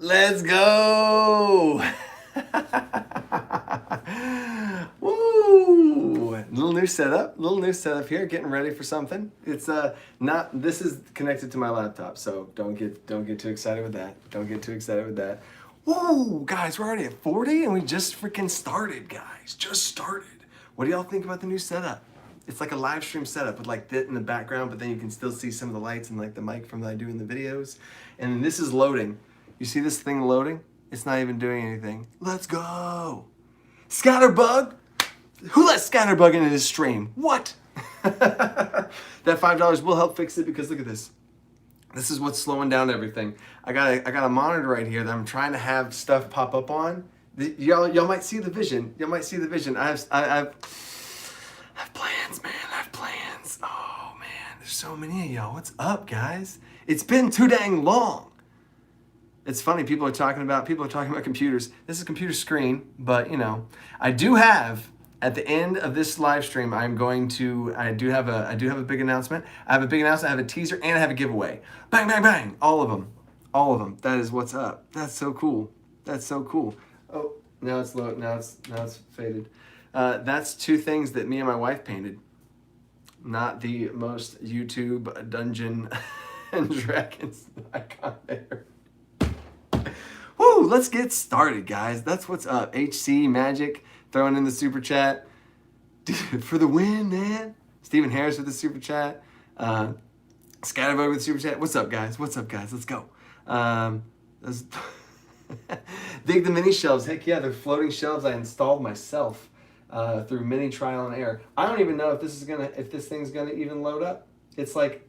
Let's go! Woo! Little new setup here, getting ready for something. It's this is connected to my laptop, so don't get too excited with that. Don't get too excited with that. Whoa, guys, we're already at 40 and we just freaking started, guys. Just started. What do y'all think about the new setup? It's like a live stream setup with like that in the background, but then you can still see some of the lights and like the mic from that I do in the videos. And this is loading. You see this thing loading? It's not even doing anything. Let's go. Scatterbug? Who let Scatterbug into this stream? What? That $5 will help fix it because look at this. This is what's slowing down everything. I got a monitor right here that I'm trying to have stuff pop up on. Y'all might see the vision. Y'all might see the vision. I have plans, man. I have plans. Oh man, there's so many of y'all. What's up, guys? It's been too dang long. It's funny, people are talking about computers. This is a computer screen, but you know, I do have at the end of this live stream, I do have a big announcement. I have a big announcement, I have a teaser, and I have a giveaway. Bang, bang, bang. All of them. All of them. That is what's up. That's so cool. That's so cool. Oh, now it's low. Now it's faded. That's two things that me and my wife painted. Not the most YouTube Dungeon and Dragons icon there. Woo, let's get started, guys. That's what's up. HC Magic throwing in the super chat. Dude, for the win, man. Stephen Harris with the super chat. Scatterbug with the super chat. What's up, guys? What's up, guys? Let's go. Dig the mini shelves. Heck yeah, they're floating shelves I installed myself through mini trial and error. I don't even know if this thing's gonna even load up. It's like,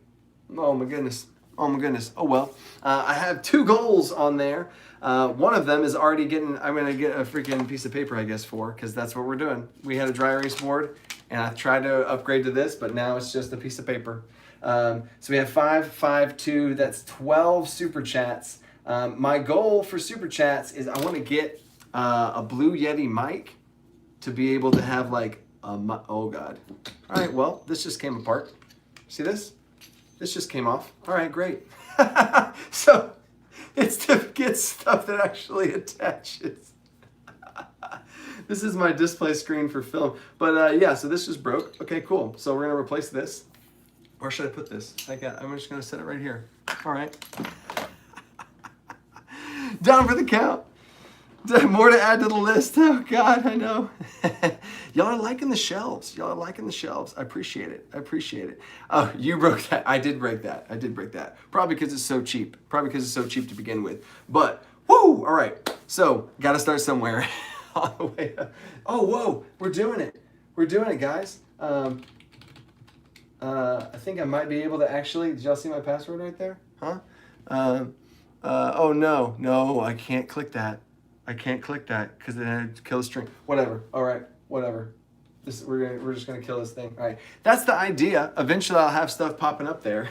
oh my goodness. Oh my goodness. Oh well. I have two goals on there. One of them is already I'm going to get a freaking piece of paper, I guess, because that's what we're doing. We had a dry erase board, and I tried to upgrade to this, but now it's just a piece of paper. So we have 2, that's 12 super chats. My goal for super chats is I want to get a Blue Yeti mic to be able to have like oh God. All right, well, this just came apart. See this? This just came off. All right, great. So it's to get stuff that actually attaches. This is my display screen for film. But yeah, so this just broke. Okay, cool. So we're gonna replace this. Where should I put this? I'm just gonna set it right here. All right. Down for the count. More to add to the list. Oh God, I know. Y'all are liking the shelves. Y'all are liking the shelves. I appreciate it. I appreciate it. Oh, you broke that. I did break that. I did break that. Probably because it's so cheap. Probably because it's so cheap to begin with. But, woo! All right. So, got to start somewhere. On the way up. Oh, whoa. We're doing it. We're doing it, guys. I think I might be able to actually, did y'all see my password right there? Huh? Oh, no. No, I can't click that. I can't click that because then I'd kill the string. Whatever. All right. Whatever. We're just gonna kill this thing. All right. That's the idea. Eventually, I'll have stuff popping up there.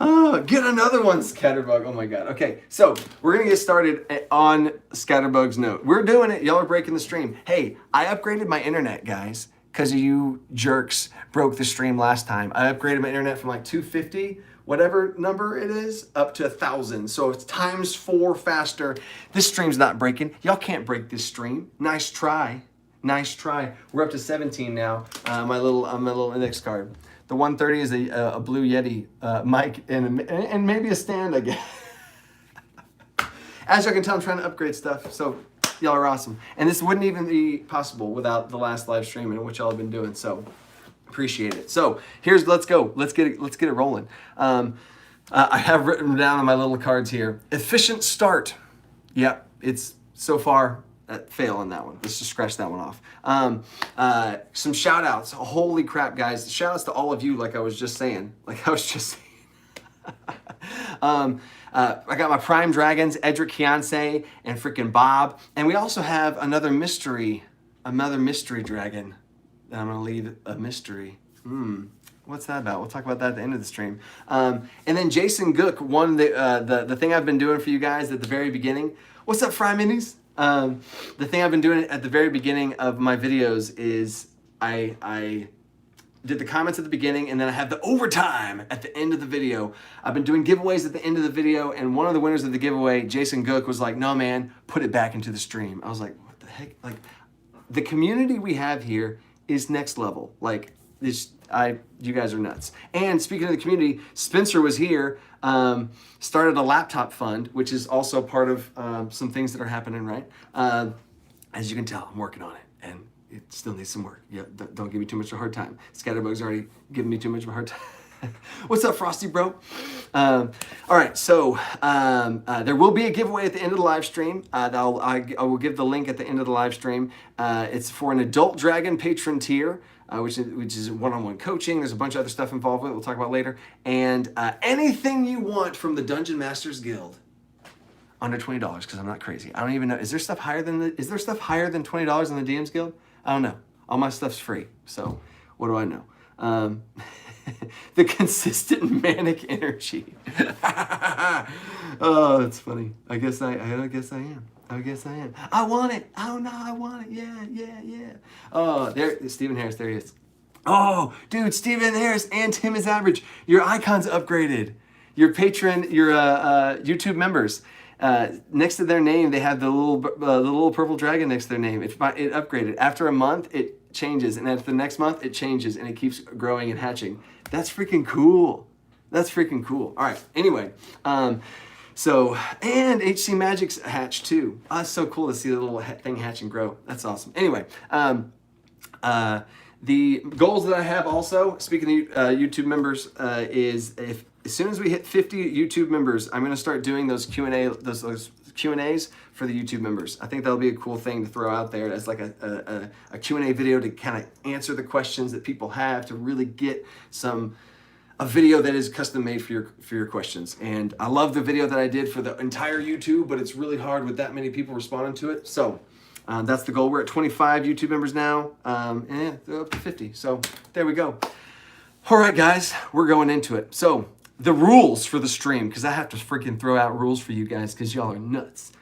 Oh, get another one, Scatterbug. Oh my God. Okay. So we're gonna get started on Scatterbug's note. We're doing it. Y'all are breaking the stream. Hey, I upgraded my internet, guys, because you jerks broke the stream last time. I upgraded my internet from like 250. Whatever number it is, up to 1,000. So it's times 4 faster. This stream's not breaking. Y'all can't break this stream. Nice try. Nice try. We're up to 17 now. My little index card. The 130 is a Blue Yeti mic and maybe a stand, I guess. As you can tell, I'm trying to upgrade stuff. So y'all are awesome. And this wouldn't even be possible without the last live stream and what y'all have been doing. So appreciate it. So let's go. Let's get it rolling. I have written down on my little cards here, efficient start. Yep, it's so far fail on that one. Let's just scratch that one off. Some shout outs. Holy crap, guys. Shout outs to all of you, like I was just saying. I got my Prime Dragons, Edric Kianse, and freaking Bob. And we also have another mystery dragon. I'm going to leave a mystery. What's that about? We'll talk about that at the end of the stream. And then Jason Gook won the thing I've been doing for you guys at the very beginning. What's up, Fry Minis? The thing I've been doing at the very beginning of my videos is I did the comments at the beginning, and then I have the overtime at the end of the video. I've been doing giveaways at the end of the video, and one of the winners of the giveaway, Jason Gook, was like, no man, put it back into the stream. I was like, what the heck? Like, the community we have here is next level. Like, you guys are nuts. And speaking of the community, Spencer was here, started a laptop fund, which is also part of some things that are happening, right? As you can tell, I'm working on it, and it still needs some work. Yeah, don't give me too much of a hard time. Scatterbug's already giving me too much of a hard time. What's up, Frosty, bro? All right, so there will be a giveaway at the end of the live stream. I will give the link at the end of the live stream. It's for an adult dragon patron tier, which is one-on-one coaching. There's a bunch of other stuff involved with it. We'll talk about later. And anything you want from the Dungeon Masters Guild under $20, because I'm not crazy. I don't even know. Is there stuff higher than $20 in the DMs Guild? I don't know. All my stuff's free. So what do I know? The consistent manic energy. Oh, that's funny. I guess I am. I want it. Oh no, I want it. Yeah. Oh, there, Stephen Harris. There he is. Oh, dude, Stephen Harris and Tim is average. Your icons upgraded. Your patron, your YouTube members. Next to their name, they have the little purple dragon next to their name. It upgraded. After a month, it changes, and after the next month, it changes, and it keeps growing and hatching. That's freaking cool. All right. Anyway, so and HC Magic's hatched too. Oh, it's so cool to see the little thing hatch and grow. That's awesome. Anyway, the goals that I have also, speaking of YouTube members, is as soon as we hit 50 YouTube members, I'm going to start doing those those Q&As for the YouTube members. I think that'll be a cool thing to throw out there as like a Q&A video to kind of answer the questions that people have, to really get a video that is custom made for your questions. And I love the video that I did for the entire YouTube, but it's really hard with that many people responding to it. So that's the goal. We're at 25 YouTube members now, and yeah, they're up to 50. So there we go. All right, guys, we're going into it. So the rules for the stream, because I have to freaking throw out rules for you guys, because y'all are nuts.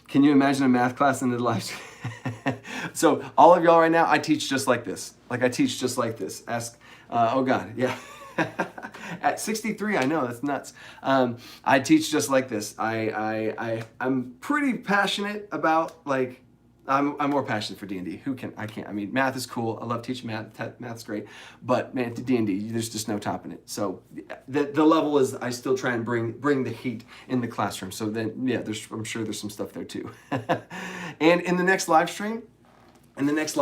Can you imagine a math class in the live stream? So all of y'all right now, I teach just like this. Ask, oh God, yeah. At 63, I know, that's nuts. I teach just like this. I'm pretty passionate about, like, I'm more passionate for D&D. I can't. I mean, math is cool. I love teaching math. Math's great. But man, to D&D, there's just no topping it. So the level is, I still try and bring the heat in the classroom. So then, yeah, I'm sure there's some stuff there too. And in the next live stream, the next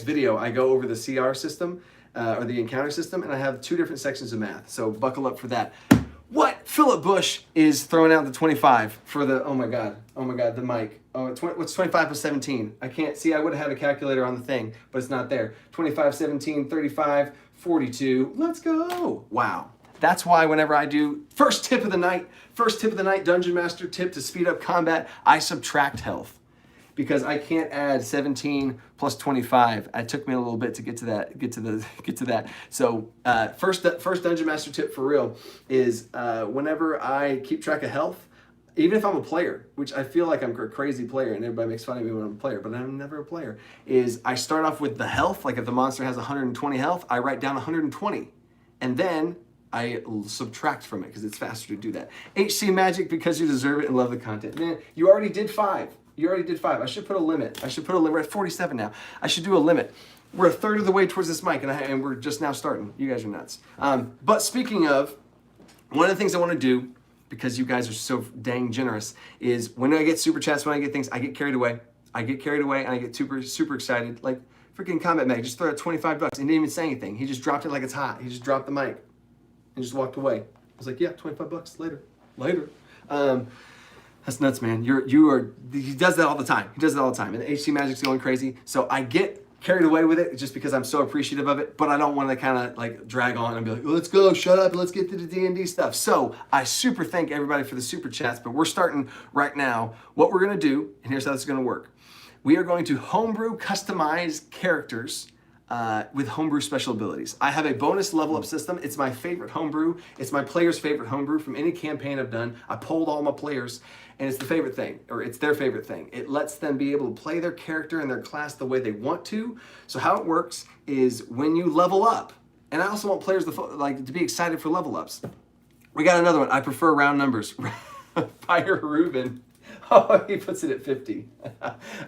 video, I go over the CR system, or the encounter system, and I have 2 different sections of math. So buckle up for that. What? Philip Bush is throwing out the 25 for the, oh my God, the mic. Oh, what's 25 plus 17? I can't see, I would have had a calculator on the thing, but it's not there. 25, 17, 35, 42, let's go. Wow. That's why whenever I do first tip of the night, Dungeon Master tip to speed up combat, I subtract health. Because I can't add 17 plus 25. It took me a little bit to get to that. So first Dungeon Master tip for real is whenever I keep track of health, even if I'm a player, which I feel like I'm a crazy player and everybody makes fun of me when I'm a player, but I'm never a player, is I start off with the health. Like if the monster has 120 health, I write down 120. And then I subtract from it because it's faster to do that. HC Magic, because you deserve it and love the content. Man, you already did 5. I should put a limit. We're at 47 now. I should do a limit. We're a third of the way towards this mic, and we're just now starting. You guys are nuts. But speaking of, one of the things I want to do, because you guys are so dang generous, is when I get super chats, when I get things, I get carried away. And I get super excited. Like freaking Combat Mag, just throw out $25 and didn't even say anything. He just dropped it like it's hot. He just dropped the mic and just walked away. I was like, yeah, $25 later. That's nuts, man. He does that all the time. And the HC Magic's going crazy. So I get carried away with it just because I'm so appreciative of it, but I don't want to kind of like drag on and be like, let's go, shut up, let's get to the D&D stuff. So I super thank everybody for the super chats, but we're starting right now. What we're going to do, and here's how this is going to work. We are going to homebrew customize characters with homebrew special abilities. I have a bonus level up system. It's my favorite homebrew. It's my players' favorite homebrew from any campaign I've done. I polled all my players, and it's the favorite thing, or it's their favorite thing. It lets them be able to play their character and their class the way they want to. So how it works is when you level up, and I also want players to be excited for level ups. We got another one. I prefer round numbers. Fire Reuben. Oh, he puts it at 50.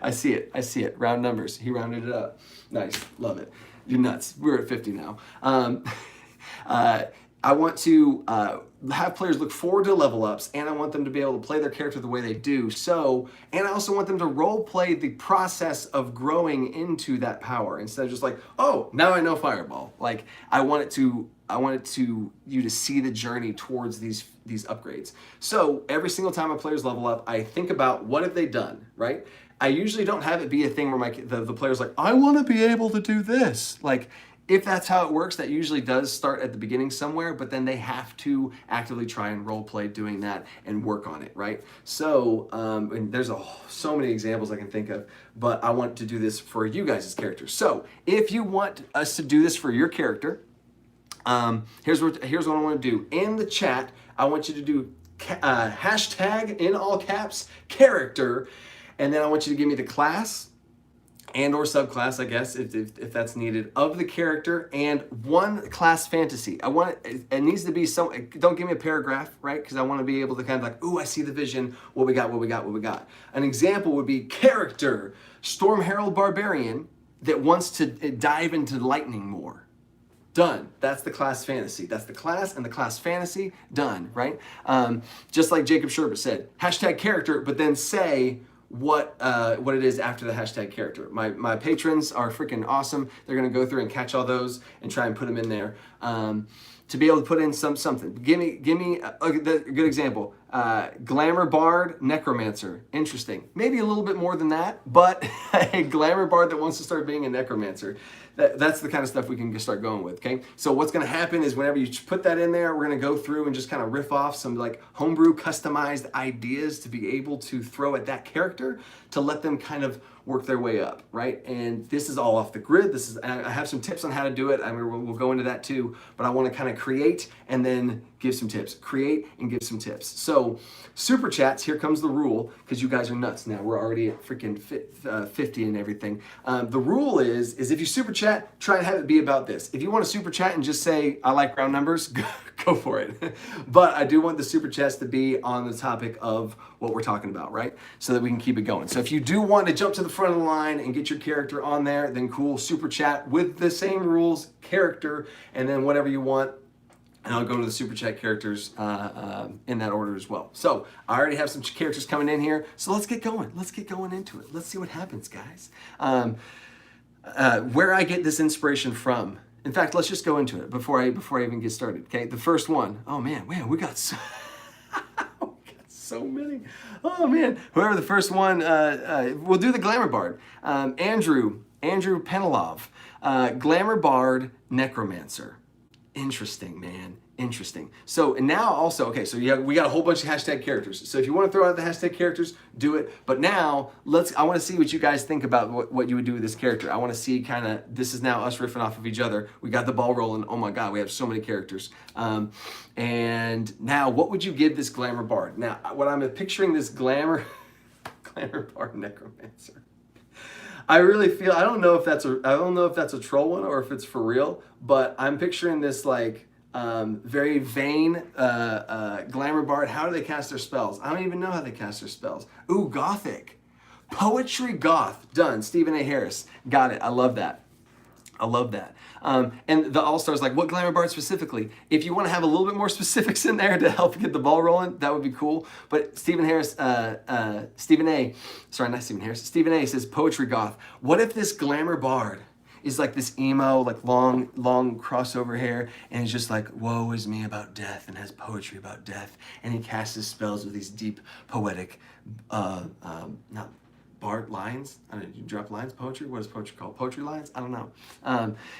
I see it. Round numbers. He rounded it up. Nice. Love it. You're nuts. We're at 50 now. I want to have players look forward to level ups, and I want them to be able to play their character the way they do. And I also want them to role play the process of growing into that power instead of just like, oh, now I know Fireball. Like I want you to see the journey towards these upgrades. So every single time my players level up, I think about what have they done, right? I usually don't have it be a thing where the player's like, I want to be able to do this. Like, if that's how it works, that usually does start at the beginning somewhere, but then they have to actively try and role play doing that and work on it, right? So, and there's so many examples I can think of, but I want to do this for you guys' characters. So, if you want us to do this for your character, here's what I want to do. In the chat, I want you to do hashtag in all caps character, and then I want you to give me the class and or subclass, I guess, if that's needed, of the character and one class fantasy. It needs to be don't give me a paragraph, right? Because I want to be able to kind of like, ooh, I see the vision, what we got. An example would be character, Storm Herald Barbarian that wants to dive into lightning more. Done. That's the class fantasy. That's the class and the class fantasy. Done, right? Just like Jacob Sherba said, hashtag character, but then say what it is after the hashtag character. My patrons are freaking awesome. They're gonna go through and catch all those and try and put them in there. To be able to put in something. Give me a good example. Glamour Bard, Necromancer. Interesting. Maybe a little bit more than that, but a Glamour Bard that wants to start being a Necromancer. That's the kind of stuff we can start going with, okay? So what's gonna happen is whenever you put that in there, we're gonna go through and just kind of riff off some like homebrew customized ideas to be able to throw at that character to let them kind of work their way up, right? And this is all off the grid. I have some tips on how to do it. I mean, we'll go into that too, but I want to kind of create and then give some tips. Create and give some tips. So super chats, here comes the rule, because you guys are nuts now. We're already at freaking 50 and everything. The rule is if you super chat, try and have it be about this. If you want to super chat and just say, I like round numbers, go for it. But I do want the super chats to be on the topic of what we're talking about, right? So that we can keep it going. So if you do want to jump to the front of the line and get your character on there, then cool, super chat with the same rules, character, and then whatever you want. And I'll go to the super chat characters in that order as well. So I already have some characters coming in here. So let's get going. Let's get going into it. Let's see what happens, guys. Where I get this inspiration from. In fact, let's just go into it before I even get started. Okay, the first one. Oh man, we got so many. Oh man, whoever the first one. We'll do the Glamour Bard. Andrew Penelov, Glamour Bard, Necromancer. Interesting, man. Interesting. So now also, okay, so we got a whole bunch of hashtag characters. So if you want to throw out the hashtag characters, do it. But now I want to see what you guys think about what you would do with this character. I want to see kind of, this is now us riffing off of each other. We got the ball rolling. Oh my God, we have so many characters. And now what would you give this Glamour Bard? Now, what I'm picturing this Glamour Bard Necromancer. I really feel, I don't know if that's a troll one or if it's for real, but I'm picturing this like very vain Glamour Bard. How do they cast their spells? I don't even know how they cast their spells. Ooh, Gothic. Poetry Goth. Done. Stephen A. Harris. Got it. I love that. And the All-Stars, like what Glamour Bard specifically? If you want to have a little bit more specifics in there to help get the ball rolling, that would be cool. But Stephen A. says Poetry Goth. What if this Glamour Bard is like this emo, like long crossover hair, and he's just like, woe is me about death, and has poetry about death, and he casts his spells with these deep, poetic, not Bard lines? I don't know, you drop lines, poetry? What is poetry called? Poetry lines? I don't know.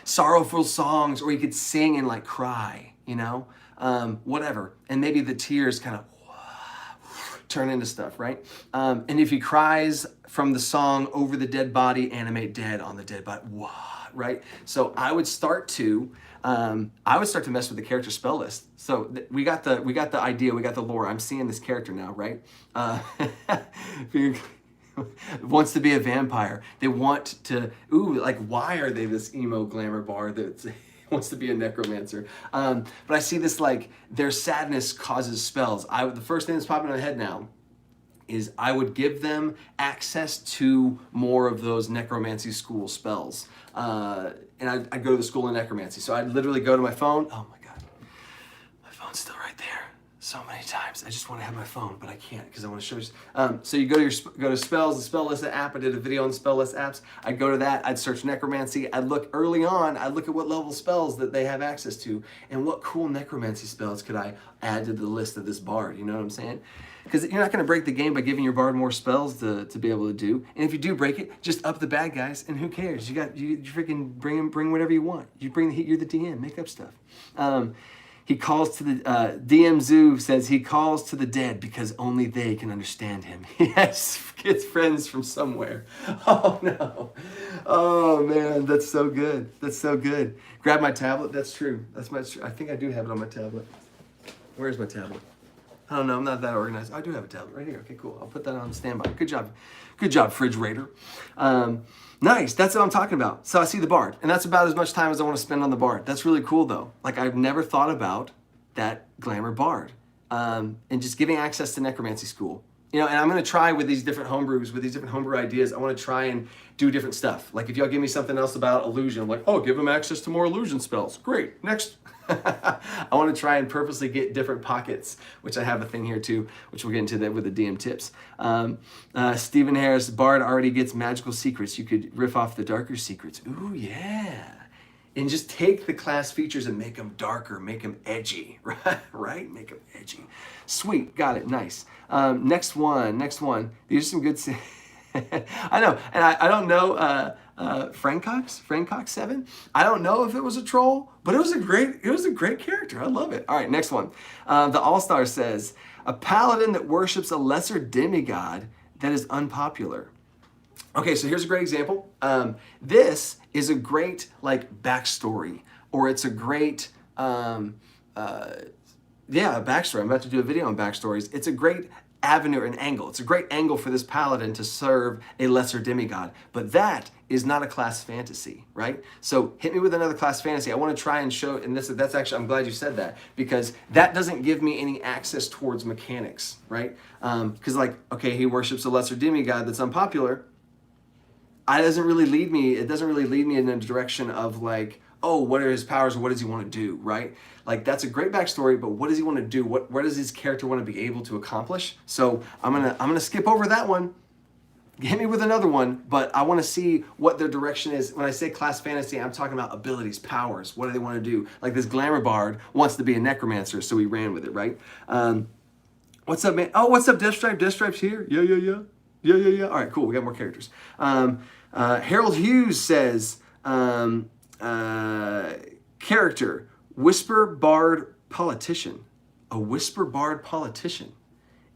Sorrowful songs, or you could sing and like cry, you know? Whatever. And maybe the tears kind of turn into stuff, right? And if he cries from the song over the dead body, animate dead on the dead body. right? So I would start to mess with the character spell list. So we got the idea, we got the lore. I'm seeing this character now, right? Wants to be a vampire. They want to, like, why are they this emo glamour bar that wants to be a necromancer? But I see this, like, their sadness causes spells. The first thing that's popping in my head now is I would give them access to more of those necromancy school spells. And I'd go to the school of necromancy. So I'd literally go to my phone. Oh my God, my phone's still right there. So many times I just want to have my phone, but I can't because I want to show you. So you go to spells, the spell list app. I did a video on spell list apps. I'd go to that. I'd search necromancy. I'd look early on. I'd look at what level spells that they have access to, and what cool necromancy spells could I add to the list of this bard. You know what I'm saying? Because you're not going to break the game by giving your bard more spells to be able to do. And if you do break it, just up the bad guys, and who cares? You freaking bring whatever you want. You bring the heat. You're the DM. Make up stuff. He calls to the DM Zoo says he calls to the dead because only they can understand him. He gets friends from somewhere. Oh no! Oh man, that's so good. That's so good. Grab my tablet. That's true. I think I do have it on my tablet. Where's my tablet? I don't know. I'm not that organized. I do have a tablet right here. Okay, cool. I'll put that on standby. Good job, Fridge Raider. Nice. That's what I'm talking about. So I see the bard, and that's about as much time as I want to spend on the bard. That's really cool, though. Like, I've never thought about that glamour bard, and just giving access to necromancy school. You know, and I'm going to try with these different homebrews, with these different homebrew ideas. I want to try and do different stuff. Like, if y'all give me something else about illusion, I'm like, oh, give them access to more illusion spells. Great. Next. I want to try and purposely get different pockets, which I have a thing here too, which we'll get into that with the DM tips. Stephen Harris, bard already gets magical secrets. You could riff off the darker secrets. Ooh, yeah. And just take the class features and make them darker, make them edgy, right? Make them edgy. Sweet, got it, nice. Next one. These are some good... I know, and I don't know... Francox 7. I don't know if it was a troll, but it was a great character. I love it. All right, next one. The All-Star says, a paladin that worships a lesser demigod that is unpopular. Okay, so here's a great example. This is a great, like, backstory, or it's a great, backstory. I'm about to do a video on backstories. It's a great avenue or an angle. It's a great angle for this paladin to serve a lesser demigod, but that is not a class fantasy, right? So hit me with another class fantasy. I want to try and show, and that's actually, I'm glad you said that, because that doesn't give me any access towards mechanics, right? Because like, okay, he worships a lesser demigod that's unpopular. It doesn't really lead me in the direction of like, oh, what are his powers, or what does he want to do, right? Like, that's a great backstory, but what does he want to do? What does his character want to be able to accomplish? So I'm gonna skip over that one. Hit me with another one, but I want to see what their direction is. When I say class fantasy, I'm talking about abilities, powers. What do they want to do? Like, this glamour bard wants to be a necromancer, so he ran with it, right? What's up, man? Oh, what's up, Death Stripe? Death Stripe's here. Yeah. All right, cool. We got more characters. Harold Hughes says, character, whisper bard politician. A whisper bard politician.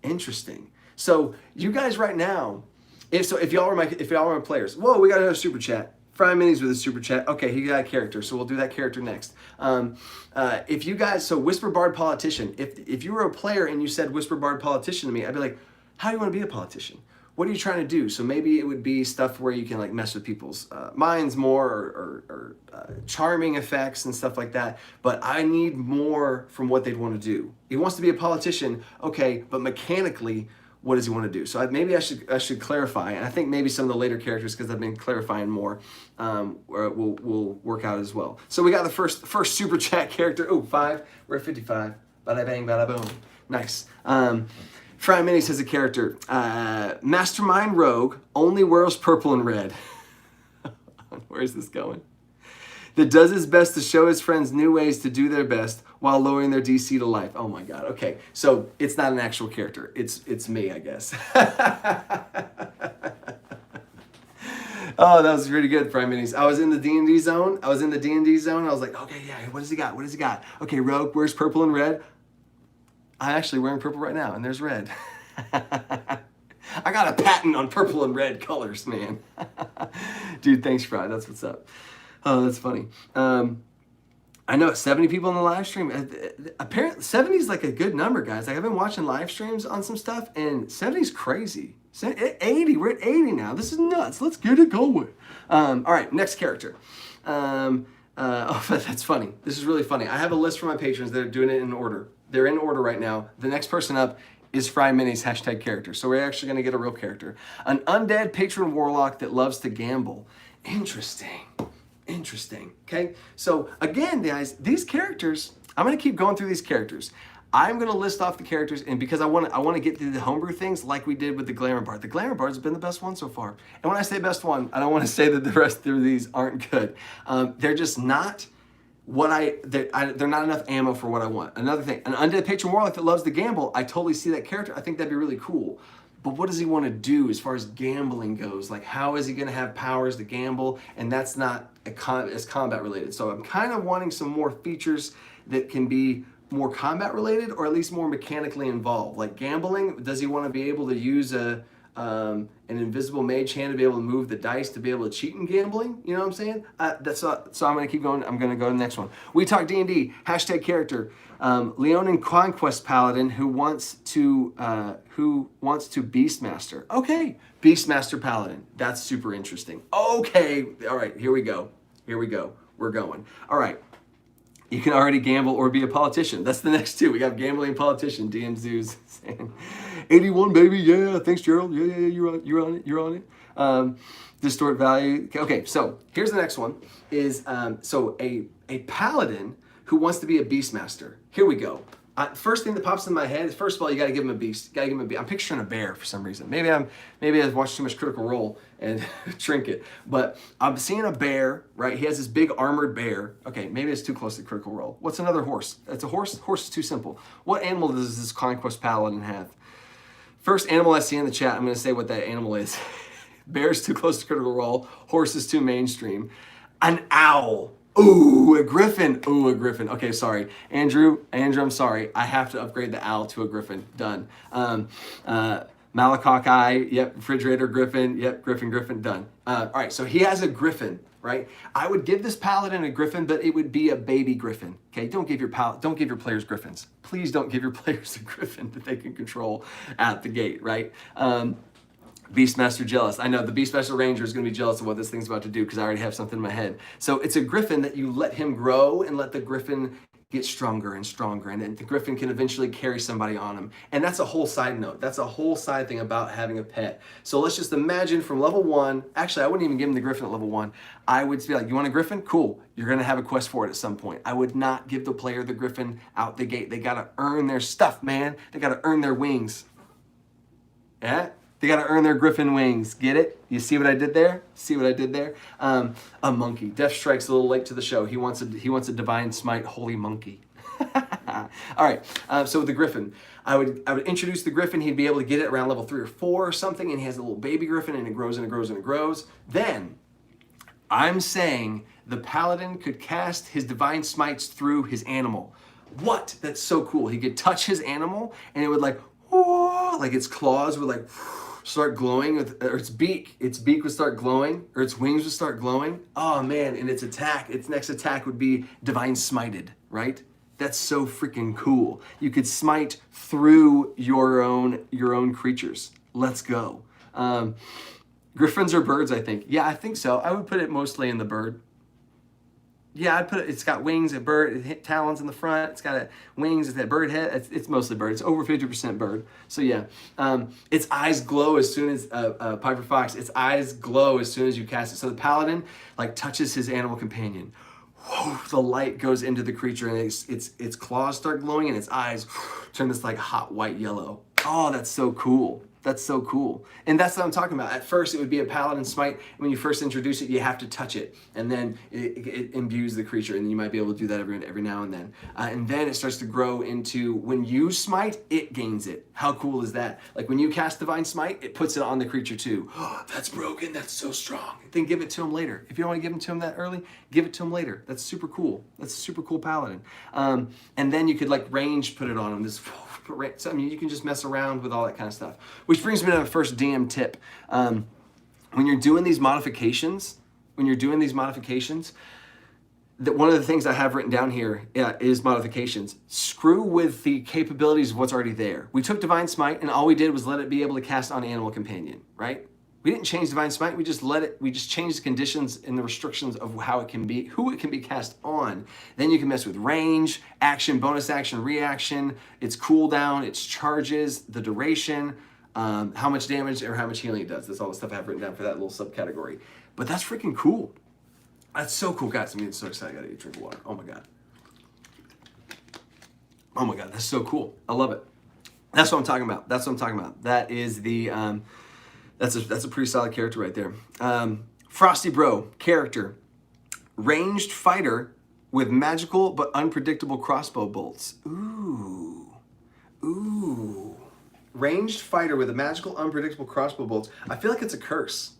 Interesting. So you guys right now, if y'all are my players, whoa, we got another super chat. Fry Minis with a super chat. Okay, he got a character, so we'll do that character next. If you guys, so whisper bard politician. If you were a player and you said whisper bard politician to me, I'd be like, how do you want to be a politician? What are you trying to do? So maybe it would be stuff where you can like mess with people's minds more, or charming effects and stuff like that. But I need more from what they'd want to do. He wants to be a politician, okay, but mechanically, what does he want to do? So maybe I should clarify, and I think maybe some of the later characters, because I've been clarifying more, will work out as well. So we got the first super chat character. Oh, 5. We're at 55. Bada bang, bada boom. Nice. Fry Minis has a character. Mastermind Rogue only wears purple and red. Where's this going? That does his best to show his friends new ways to do their best while lowering their DC to life. Oh my God. Okay, so it's not an actual character. It's me, I guess. Oh, that was really good, Fry Minis. I was in the D&D zone. I was like, okay, yeah, what does he got? Okay, Rogue wears purple and red. I'm actually wearing purple right now, and there's red. I got a patent on purple and red colors, man. Dude, thanks, Fry. That's what's up. Oh, that's funny. I know 70 people in the live stream. Apparently 70 is like a good number, guys. Like I've been watching live streams on some stuff and 70 is crazy. 80, we're at 80 now. This is nuts. Let's get it going. All right, next character. Oh, that's funny. This is really funny. I have a list for my patrons that are doing it in order. They're in order right now. The next person up is Fry Mini's hashtag character. So we're actually going to get a real character. An undead patron warlock that loves to gamble. Interesting. Okay, so again, guys, these characters, I'm going to keep going through these characters. I'm going to list off the characters, and because I want to get through the homebrew things like we did with the Glamour Bard. The Glamour Bard's been the best one so far. And when I say best one, I don't want to say that the rest of these aren't good. They're just not what they're not enough ammo for what I want. Another thing, an undead patron warlock that loves to gamble. I totally see that character. I think that'd be really cool. But what does he want to do as far as gambling goes? Like, how is he going to have powers to gamble? And that's not as combat related. So I'm kind of wanting some more features that can be more combat related, or at least more mechanically involved. Like gambling, does he want to be able to use an invisible mage hand to be able to move the dice to be able to cheat in gambling? You know what I'm saying? So I'm going to keep going. I'm going to go to the next one. We talk D&D, hashtag character. Leonin Conquest Paladin who wants to Beastmaster. Okay, Beastmaster Paladin. That's super interesting. Okay, all right, here we go. We're going. All right. You can already gamble or be a politician. That's the next two. We got gambling and politician. DM Zeus saying, 81 baby, yeah. Thanks, Gerald. Yeah. You're on it. Distort value. Okay, so here's the next one. Is so a paladin who wants to be a beastmaster. Here we go. First thing that pops in my head is, first of all, you got to give him a beast. I'm picturing a bear for some reason. Maybe I've watched too much Critical Role and Trinket, but I'm seeing a bear, right? He has this big armored bear. Okay, maybe it's too close to Critical Role. What's another horse? It's a horse. Horse is too simple. What animal does this Conquest Paladin have? First animal I see in the chat, I'm going to say what that animal is. Bear's too close to Critical Role. Horse is too mainstream. An owl. Ooh, a griffin. Okay, sorry. Andrew, I'm sorry. I have to upgrade the owl to a griffin. Done. Malakoff eye. Yep. Refrigerator griffin. Yep. Griffin. Done. All right, so he has a griffin, right? I would give this paladin a griffin, but it would be a baby griffin. Okay, don't give your players griffins. Please don't give your players a griffin that they can control at the gate, right? Beastmaster jealous. I know the Beastmaster Ranger is going to be jealous of what this thing's about to do because I already have something in my head. So it's a griffin that you let him grow and let the griffin get stronger and stronger, and then the griffin can eventually carry somebody on him. And that's a whole side note. That's a whole side thing about having a pet. So let's just imagine from level 1, actually I wouldn't even give him the griffin at level 1. I would be like, you want a griffin? Cool. You're going to have a quest for it at some point. I would not give the player the griffin out the gate. They got to earn their stuff, man. They got to earn their wings. Yeah? They got to earn their griffin wings. Get it? You see what I did there? A monkey. Death Strike's a little late to the show. He wants a divine smite holy monkey. All right. So with the griffin, I would introduce the griffin. He'd be able to get it around level 3 or 4 or something, and he has a little baby griffin, and it grows and it grows and it grows. Then I'm saying the paladin could cast his divine smites through his animal. What? That's so cool. He could touch his animal, and it would like its claws would like start glowing, or its beak would start glowing, or its wings would start glowing. Oh man, and its next attack would be divine smited, right? That's so freaking cool. You could smite through your own creatures. Let's go. Griffins are birds, I think. Yeah, I think so. I would put it mostly in the bird. Yeah, I'd put it, it's got wings, a bird, talons in the front, it's got wings, it's that bird head, it's mostly bird, it's over 50% bird. So yeah, its eyes glow as soon as, Piper Fox, its eyes glow as soon as you cast it. So the paladin like touches his animal companion. Whoa, the light goes into the creature and its claws start glowing and its eyes turn this like hot white yellow. Oh, that's so cool. That's so cool. And that's what I'm talking about. At first, it would be a paladin smite. When you first introduce it, you have to touch it. And then it imbues the creature. And you might be able to do that every now and then. And then it starts to grow into, when you smite, it gains it. How cool is that? Like when you cast Divine Smite, it puts it on the creature too. Oh, that's broken. That's so strong. Then give it to him later. If you don't want to give it to him that early, give it to him later. That's super cool. That's a super cool paladin. And then you could like range put it on him. So, I mean, you can just mess around with all that kind of stuff. Which brings me to the first DM tip. When you're doing these modifications, one of the things I have written down here is modifications. Screw with the capabilities of what's already there. We took Divine Smite and all we did was let it be able to cast on Animal Companion, right? We didn't change Divine Smite, we just changed the conditions and the restrictions of how it can be, who it can be cast on. Then you can mess with range, action, bonus action, reaction, its cooldown, its charges, the duration, how much damage or how much healing it does. That's all the stuff I have written down for that little subcategory. But that's freaking cool. That's so cool, guys. I'm getting so excited. I gotta eat a drink of water. Oh my God. Oh my God, that's so cool. I love it. That's what I'm talking about. That's what I'm talking about. That is the, that's a pretty solid character right there. Frosty Bro, character. Ranged fighter with magical but unpredictable crossbow bolts. Ooh. Ooh. Ranged fighter with a magical, unpredictable crossbow bolts. I feel like it's a curse.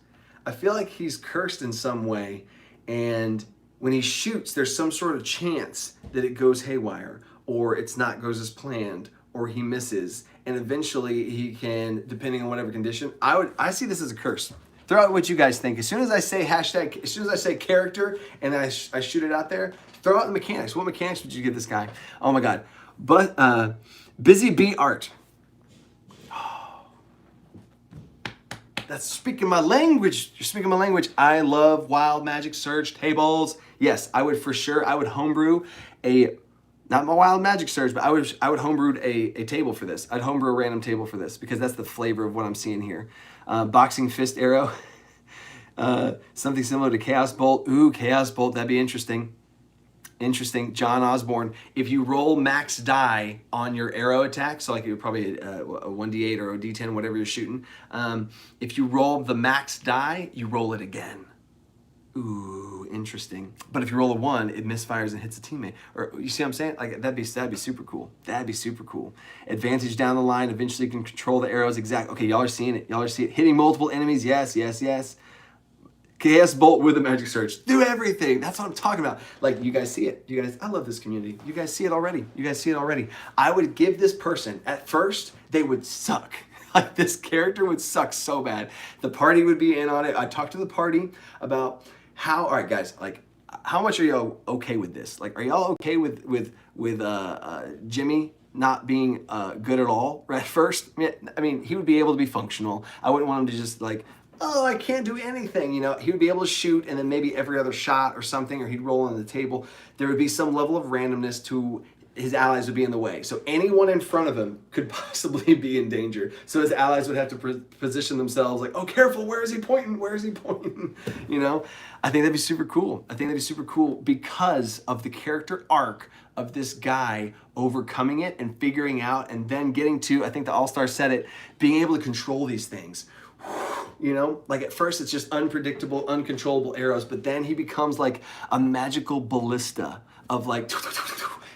I feel like he's cursed in some way. And when he shoots, there's some sort of chance that it goes haywire, or it's not goes as planned, or he misses, and eventually he can, depending on whatever condition. I see this as a curse. Throw out what you guys think. As soon as I say hashtag, as soon as I say character, and I shoot it out there, throw out the mechanics. What mechanics would you give this guy? Oh my God. But Busy Bee Art. That's speaking my language. You're speaking my language. I love Wild Magic Surge tables. Yes, I would for sure. I would homebrew not my Wild Magic Surge, but I would homebrew a table for this. I'd homebrew a random table for this because that's the flavor of what I'm seeing here. Boxing Fist Arrow. Something similar to Chaos Bolt. Ooh, Chaos Bolt. That'd be interesting. Interesting. John Osborne. If you roll max die on your arrow attack, so like it would probably a 1d8 or a d10, whatever you're shooting. If you roll the max die, you roll it again. Ooh, interesting. But if you roll a 1, it misfires and hits a teammate. Or you see what I'm saying? Like that'd be super cool. That'd be super cool. Advantage down the line. Eventually you can control the arrows. Exact. Okay, y'all are seeing it. Y'all are seeing it. Hitting multiple enemies. Yes, yes, yes. Chaos Bolt with a Magic Surge. Do everything. That's what I'm talking about. Like, you guys see it. You guys, I love this community. You guys see it already. You guys see it already. I would give this person, at first, they would suck. Like, this character would suck so bad. The party would be in on it. I'd talk to the party about how, all right, guys, like, how much are y'all okay with this? Like, are y'all okay with Jimmy not being good at all right first? I mean, he would be able to be functional. I wouldn't want him to just, like, oh, I can't do anything. You know, he would be able to shoot and then maybe every other shot or something, or he'd roll on the table. There would be some level of randomness to his allies would be in the way. So anyone in front of him could possibly be in danger. So his allies would have to position themselves like, oh, careful, where is he pointing? Where is he pointing? You know, I think that'd be super cool. I think that'd be super cool because of the character arc of this guy overcoming it and figuring out and then getting to, I think the All-Star said it, being able to control these things. You know, like at first it's just unpredictable, uncontrollable arrows, but then he becomes like a magical ballista of like,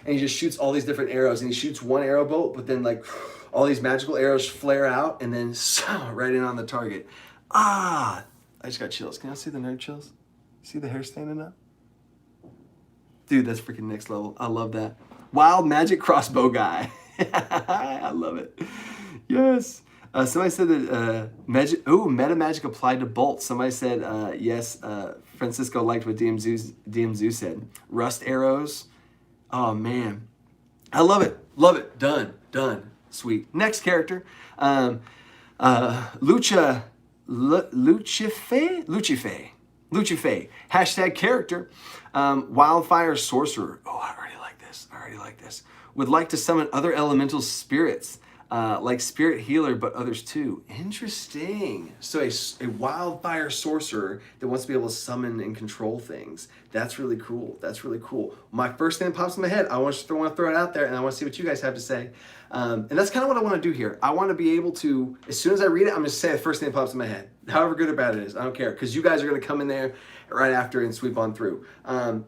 and he just shoots all these different arrows, and he shoots one arrow bolt, but then like all these magical arrows flare out and then right in on the target. I just got chills. Can I see the nerd chills? See the hair standing up? Dude, that's freaking next level. I love that. Wild Magic Crossbow Guy. I love it. Yes. Somebody said that meta magic applied to bolts. Somebody said yes. Francisco liked what DMZoo said. Rust arrows. Oh man, I love it. Love it. Done. Sweet. Next character, Lucife. Hashtag character. Wildfire Sorcerer. Oh, I already like this. Would like to summon other elemental spirits. Like Spirit Healer, but others too. Interesting. So a Wildfire Sorcerer that wants to be able to summon and control things. That's really cool. That's really cool. My first thing that pops in my head, I want to throw it out there, and I want to see what you guys have to say. And that's kind of what I want to do here. I want to be able to, as soon as I read it, I'm going to say the first thing that pops in my head. However good or bad it is, I don't care, because you guys are going to come in there right after and sweep on through.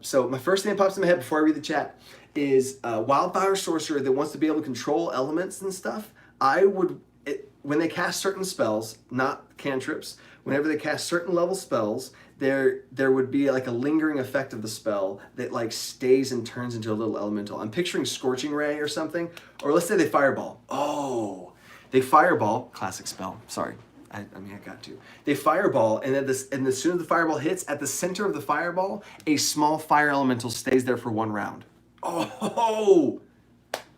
So my first thing that pops in my head before I read the chat is Wildfire Sorcerer that wants to be able to control elements and stuff. When they cast certain spells, not cantrips, whenever they cast certain level spells, there would be like a lingering effect of the spell that like stays and turns into a little elemental. I'm picturing Scorching Ray or something, or let's say they Fireball. Oh, they Fireball, classic spell, sorry. I mean, I got to. They fireball, and and as soon as the fireball hits, at the center of the fireball, a small fire elemental stays there for 1 round. Oh,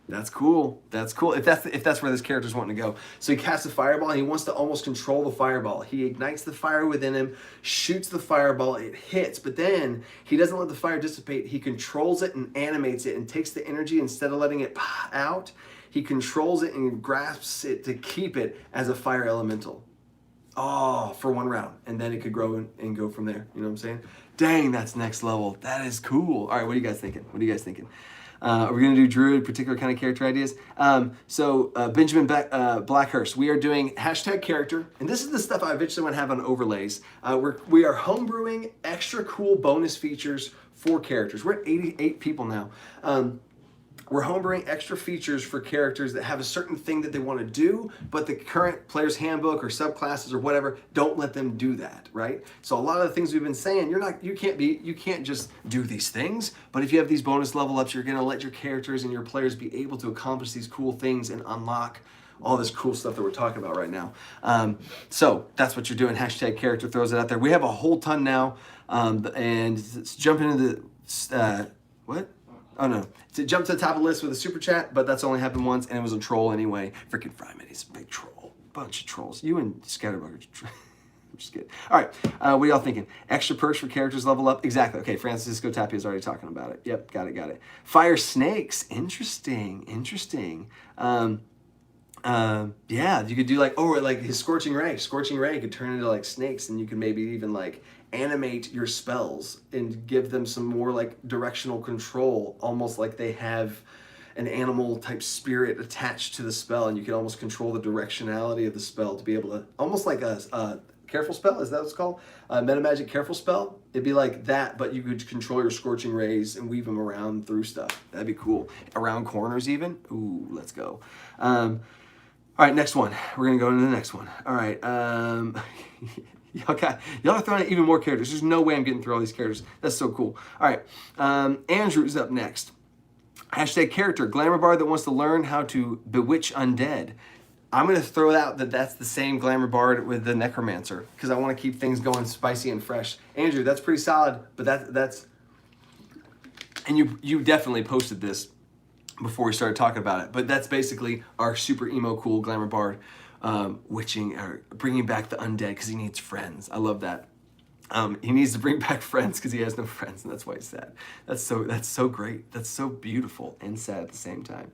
that's cool. That's cool. If that's where this character's wanting to go. So he casts a fireball, and he wants to almost control the fireball. He ignites the fire within him, shoots the fireball, it hits, but then he doesn't let the fire dissipate. He controls it and animates it and takes the energy instead of letting it out. He controls it and grasps it to keep it as a fire elemental. Oh, for 1 round. And then it could grow and go from there. You know what I'm saying? Dang, that's next level. That is cool. All right, what are you guys thinking? Are we going to do Druid, particular kind of character ideas? Benjamin Blackhurst, we are doing #character. And this is the stuff I eventually want to have on overlays. We are homebrewing extra cool bonus features for characters. We're at 88 people now. We're homebrewing extra features for characters that have a certain thing that they want to do, but the current player's handbook or subclasses or whatever don't let them do that, right? So a lot of the things we've been saying, you can't just do these things, but if you have these bonus level ups, you're going to let your characters and your players be able to accomplish these cool things and unlock all this cool stuff that we're talking about right now. So that's what you're doing. #character throws it out there. We have a whole ton now, and let's jump into the what? Oh no, to jump to the top of the list with a super chat, but that's only happened once, and it was a troll anyway. Freaking Fryman, he's a big troll. Bunch of trolls. You and Scatterbug are I'm just kidding. All right, what are y'all thinking? Extra perks for characters level up? Exactly. Okay, Francisco Tapia is already talking about it. Yep, got it. Fire snakes. Interesting. Yeah, you could do like his Scorching Ray. Scorching Ray could turn into like snakes, and you could maybe even like animate your spells and give them some more like directional control, almost like they have an animal type spirit attached to the spell, and you can almost control the directionality of the spell to be able to, almost like a careful spell, is that what it's called? Meta magic careful spell? It'd be like that, but you could control your Scorching Rays and weave them around through stuff. That'd be cool. Around corners even. Ooh, let's go. All right, next one. We're gonna go into the next one. All right. Y'all are throwing out even more characters. There's no way I'm getting through all these characters. That's so cool. All right, Andrew's up next. #character, glamour bard that wants to learn how to bewitch undead. I'm going to throw out that's the same glamour bard with the necromancer because I want to keep things going spicy and fresh. Andrew, that's pretty solid, but that's and you definitely posted this before we started talking about it, but that's basically our super emo cool glamour bard. Witching or bringing back the undead because he needs friends. I love that. He needs to bring back friends because he has no friends, and that's why he's sad. That's so great. That's so beautiful and sad at the same time.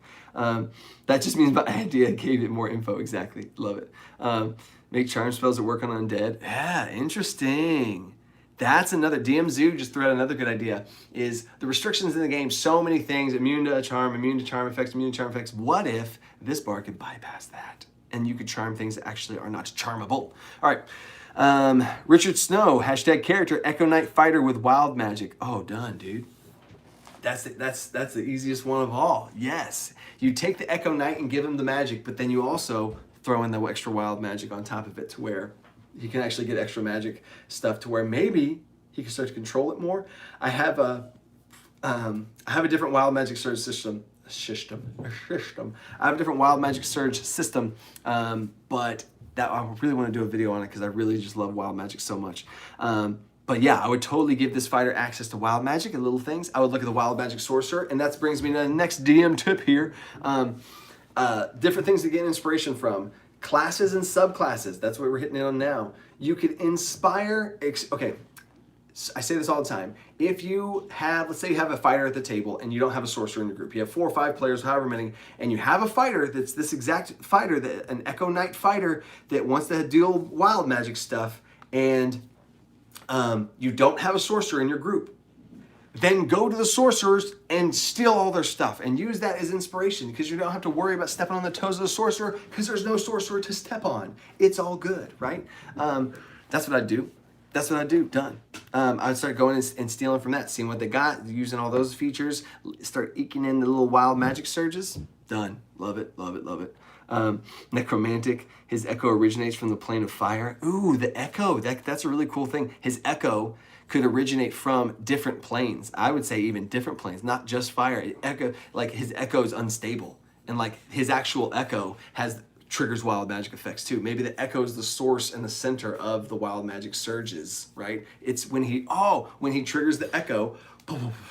That just means my idea gave it more info. Exactly. Love it. Make charm spells that work on undead. Yeah, interesting. That's another, DM Zoo just threw out another good idea, is the restrictions in the game, so many things, immune to charm effects. What if this bard could bypass that? And you could charm things that actually are not charmable. All right, Richard Snow, #character, Echo Knight fighter with wild magic. Oh, done, dude. That's the easiest one of all. Yes, you take the Echo Knight and give him the magic, but then you also throw in the extra wild magic on top of it to where he can actually get extra magic stuff to where maybe he can start to control it more. I have a different wild magic surge system. I have a different wild magic surge system, but that I really want to do a video on it because I really just love wild magic so much. But yeah, I would totally give this fighter access to wild magic and little things. I would look at the wild magic sorcerer, and that brings me to the next DM tip here. Different things to get inspiration from. Classes and subclasses. That's what we're hitting in on now. You could inspire. Okay. I say this all the time. If you have, let's say you have a fighter at the table and you don't have a sorcerer in the group. You have 4 or 5 players, however many, and you have a fighter that's this exact fighter, an Echo Knight fighter that wants to deal wild magic stuff, and you don't have a sorcerer in your group. Then go to the sorcerers and steal all their stuff and use that as inspiration because you don't have to worry about stepping on the toes of the sorcerer because there's no sorcerer to step on. It's all good, right? That's what I do. Done. I'd start going and stealing from that, seeing what they got, using all those features, start eking in the little wild magic surges. Done. Love it. Necromantic, his echo originates from the plane of fire. Ooh, the echo, that's a really cool thing. His echo could originate from different planes. I would say even different planes, not just fire. Echo, like his echo is unstable. And like his actual echo has triggers wild magic effects too. Maybe the echo is the source and the center of the wild magic surges, right? It's when he triggers the echo,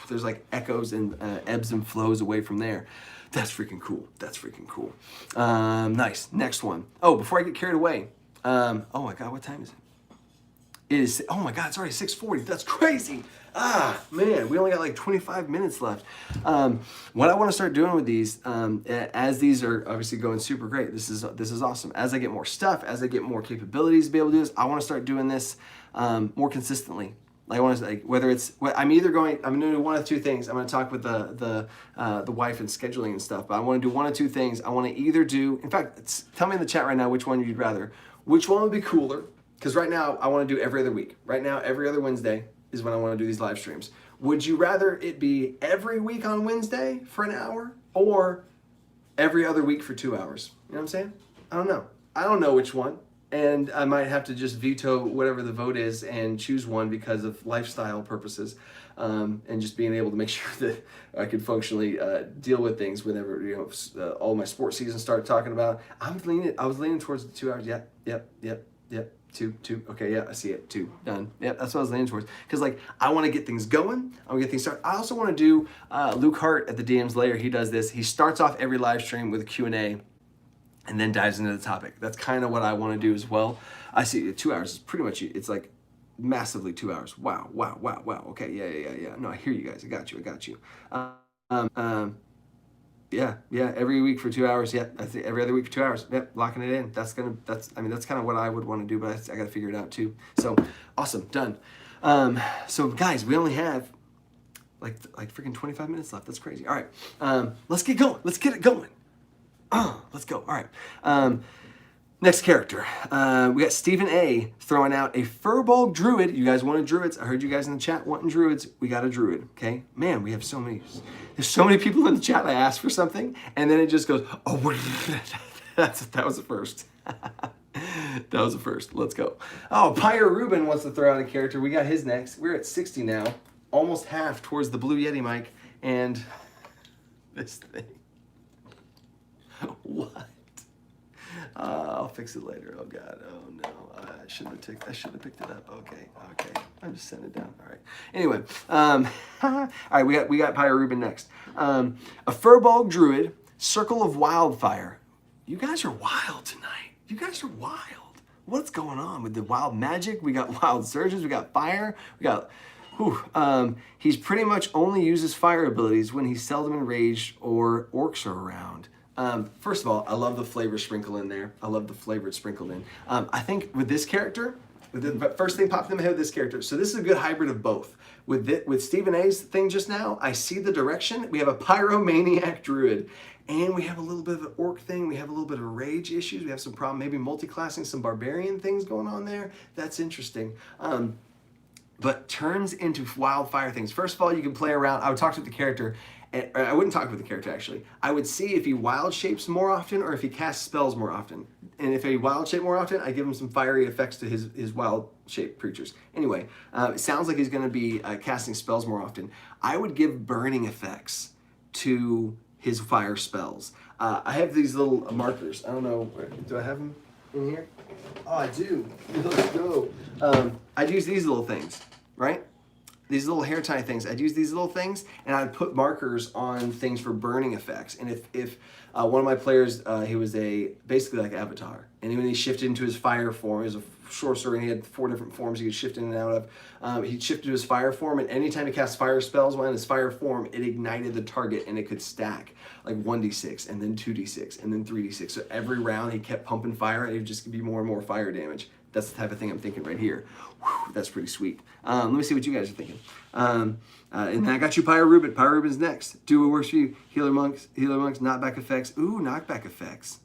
there's like echoes and ebbs and flows away from there. That's freaking cool. That's freaking cool. Nice. Next one. Oh, before I get carried away. Oh my God, what time is it? It is, oh my God, it's already 6:40. That's crazy. Ah, man, we only got like 25 minutes left. What I want to start doing with these, as these are obviously going super great, this is awesome. As I get more stuff, as I get more capabilities to be able to do this, I want to start doing this more consistently. Like I want to, like, whether it's, I'm going to do one of two things. I'm going to talk with the wife and scheduling and stuff, but I want to do one of two things. I want to either do, in fact, tell me in the chat right now which one you'd rather. Which one would be cooler? Because right now, I want to do every other week. Right now, every other Wednesday is when I want to do these live streams. Would you rather it be every week on Wednesday for an hour or every other week for 2 hours? You know what I'm saying? I don't know. I don't know which one. And I might have to just veto whatever the vote is and choose one because of lifestyle purposes, and just being able to make sure that I could functionally deal with things whenever all my sports seasons start talking about. I was leaning towards the 2 hours. Yep. Two. Okay, yeah, I see it. 2 done. Yep, that's what I was leaning towards. Because like I want to get things going. I want to get things started. I also want to do Luke Hart at the DM's Lair. He does this. He starts off every live stream with a Q&A. And then dives into the topic. That's kind of what I want to do as well. I see 2 hours is pretty much, it's like massively 2 hours. Wow. Okay, yeah. No, I hear you guys. I got you. Yeah. Every week for 2 hours. Yeah, I think every other week for 2 hours. Yep, locking it in. That's kind of what I would want to do, but I got to figure it out too. So awesome, done. So guys, we only have like freaking 25 minutes left. That's crazy. All right, let's get going. Let's get it going. Let's go. All right. Next character. We got Stephen A. throwing out a Furball Druid. You guys wanted Druids. I heard you guys in the chat wanting Druids. We got a Druid. Okay. Man, we have so many. There's so many people in the chat. I asked for something, and then it just goes, oh, that was the first. That was the first. Let's go. Oh, Pyromaniac wants to throw out a character. We got his next. We're at 60 now. Almost half towards the Blue Yeti mic. And this thing. What? I'll fix it later. Oh God. Oh no. I should have picked it up. Okay. I'm just setting it down. All right. Anyway. All right. We got Pyromaniac next. A Furball Druid, Circle of Wildfire. You guys are wild tonight. You guys are wild. What's going on with the wild magic? We got wild surges. We got fire. We got. He's pretty much only uses fire abilities when he's seldom enraged or orcs are around. First of all, I love the flavor sprinkle in there. I love the flavor it's sprinkled in. I think with this character, the first thing popped in my head with this character. So this is a good hybrid of both. With Stephen A's thing just now, I see the direction. We have a Pyromaniac Druid, and we have a little bit of an orc thing. We have a little bit of rage issues. We have some problem, maybe multi-classing some barbarian things going on there. That's interesting. But turns into wildfire things. First of all, you can play around. I would talk to the character. I wouldn't talk with the character, actually. I would see if he wild shapes more often or if he casts spells more often. And if he wild shape more often, I give him some fiery effects to his wild shape creatures. Anyway, it sounds like he's going to be casting spells more often. I would give burning effects to his fire spells. I have these little markers. I don't know. Do I have them in here? Oh, I do. Let's go. I'd use these little things, right? These little hair tie things. I'd use these little things, and I'd put markers on things for burning effects. And if one of my players, he was basically like Avatar, and when he shifted into his fire form, he was a sorcerer, and he had 4 different forms he could shift in and out of. He shifted to his fire form, and anytime he cast fire spells while in his fire form, it ignited the target, and it could stack like 1d6, and then 2d6, and then 3d6. So every round he kept pumping fire, and it would just be more and more fire damage. That's the type of thing I'm thinking right here. Whew, that's pretty sweet. Let me see what you guys are thinking. And then I got you Pyromaniac. Pyromaniac's next. Do what works for you. Healer monks, knockback effects. Ooh, knockback effects.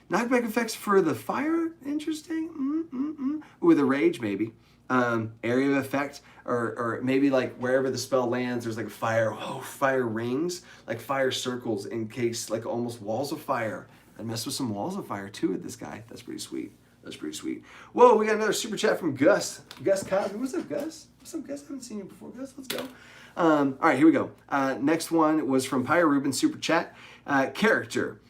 Knockback effects for the fire? Interesting. With a rage, maybe. Area of effect, or maybe like wherever the spell lands, there's like fire rings, like fire circles in case, like almost walls of fire. I'd mess with some walls of fire too with this guy. That's pretty sweet. That's pretty sweet. Whoa, we got another super chat from Gus. Gus Cosby. What's up, Gus? What's up, Gus? I haven't seen you before, Gus. Let's go. All right, here we go. Next one was from Pyromaniac super chat. Character.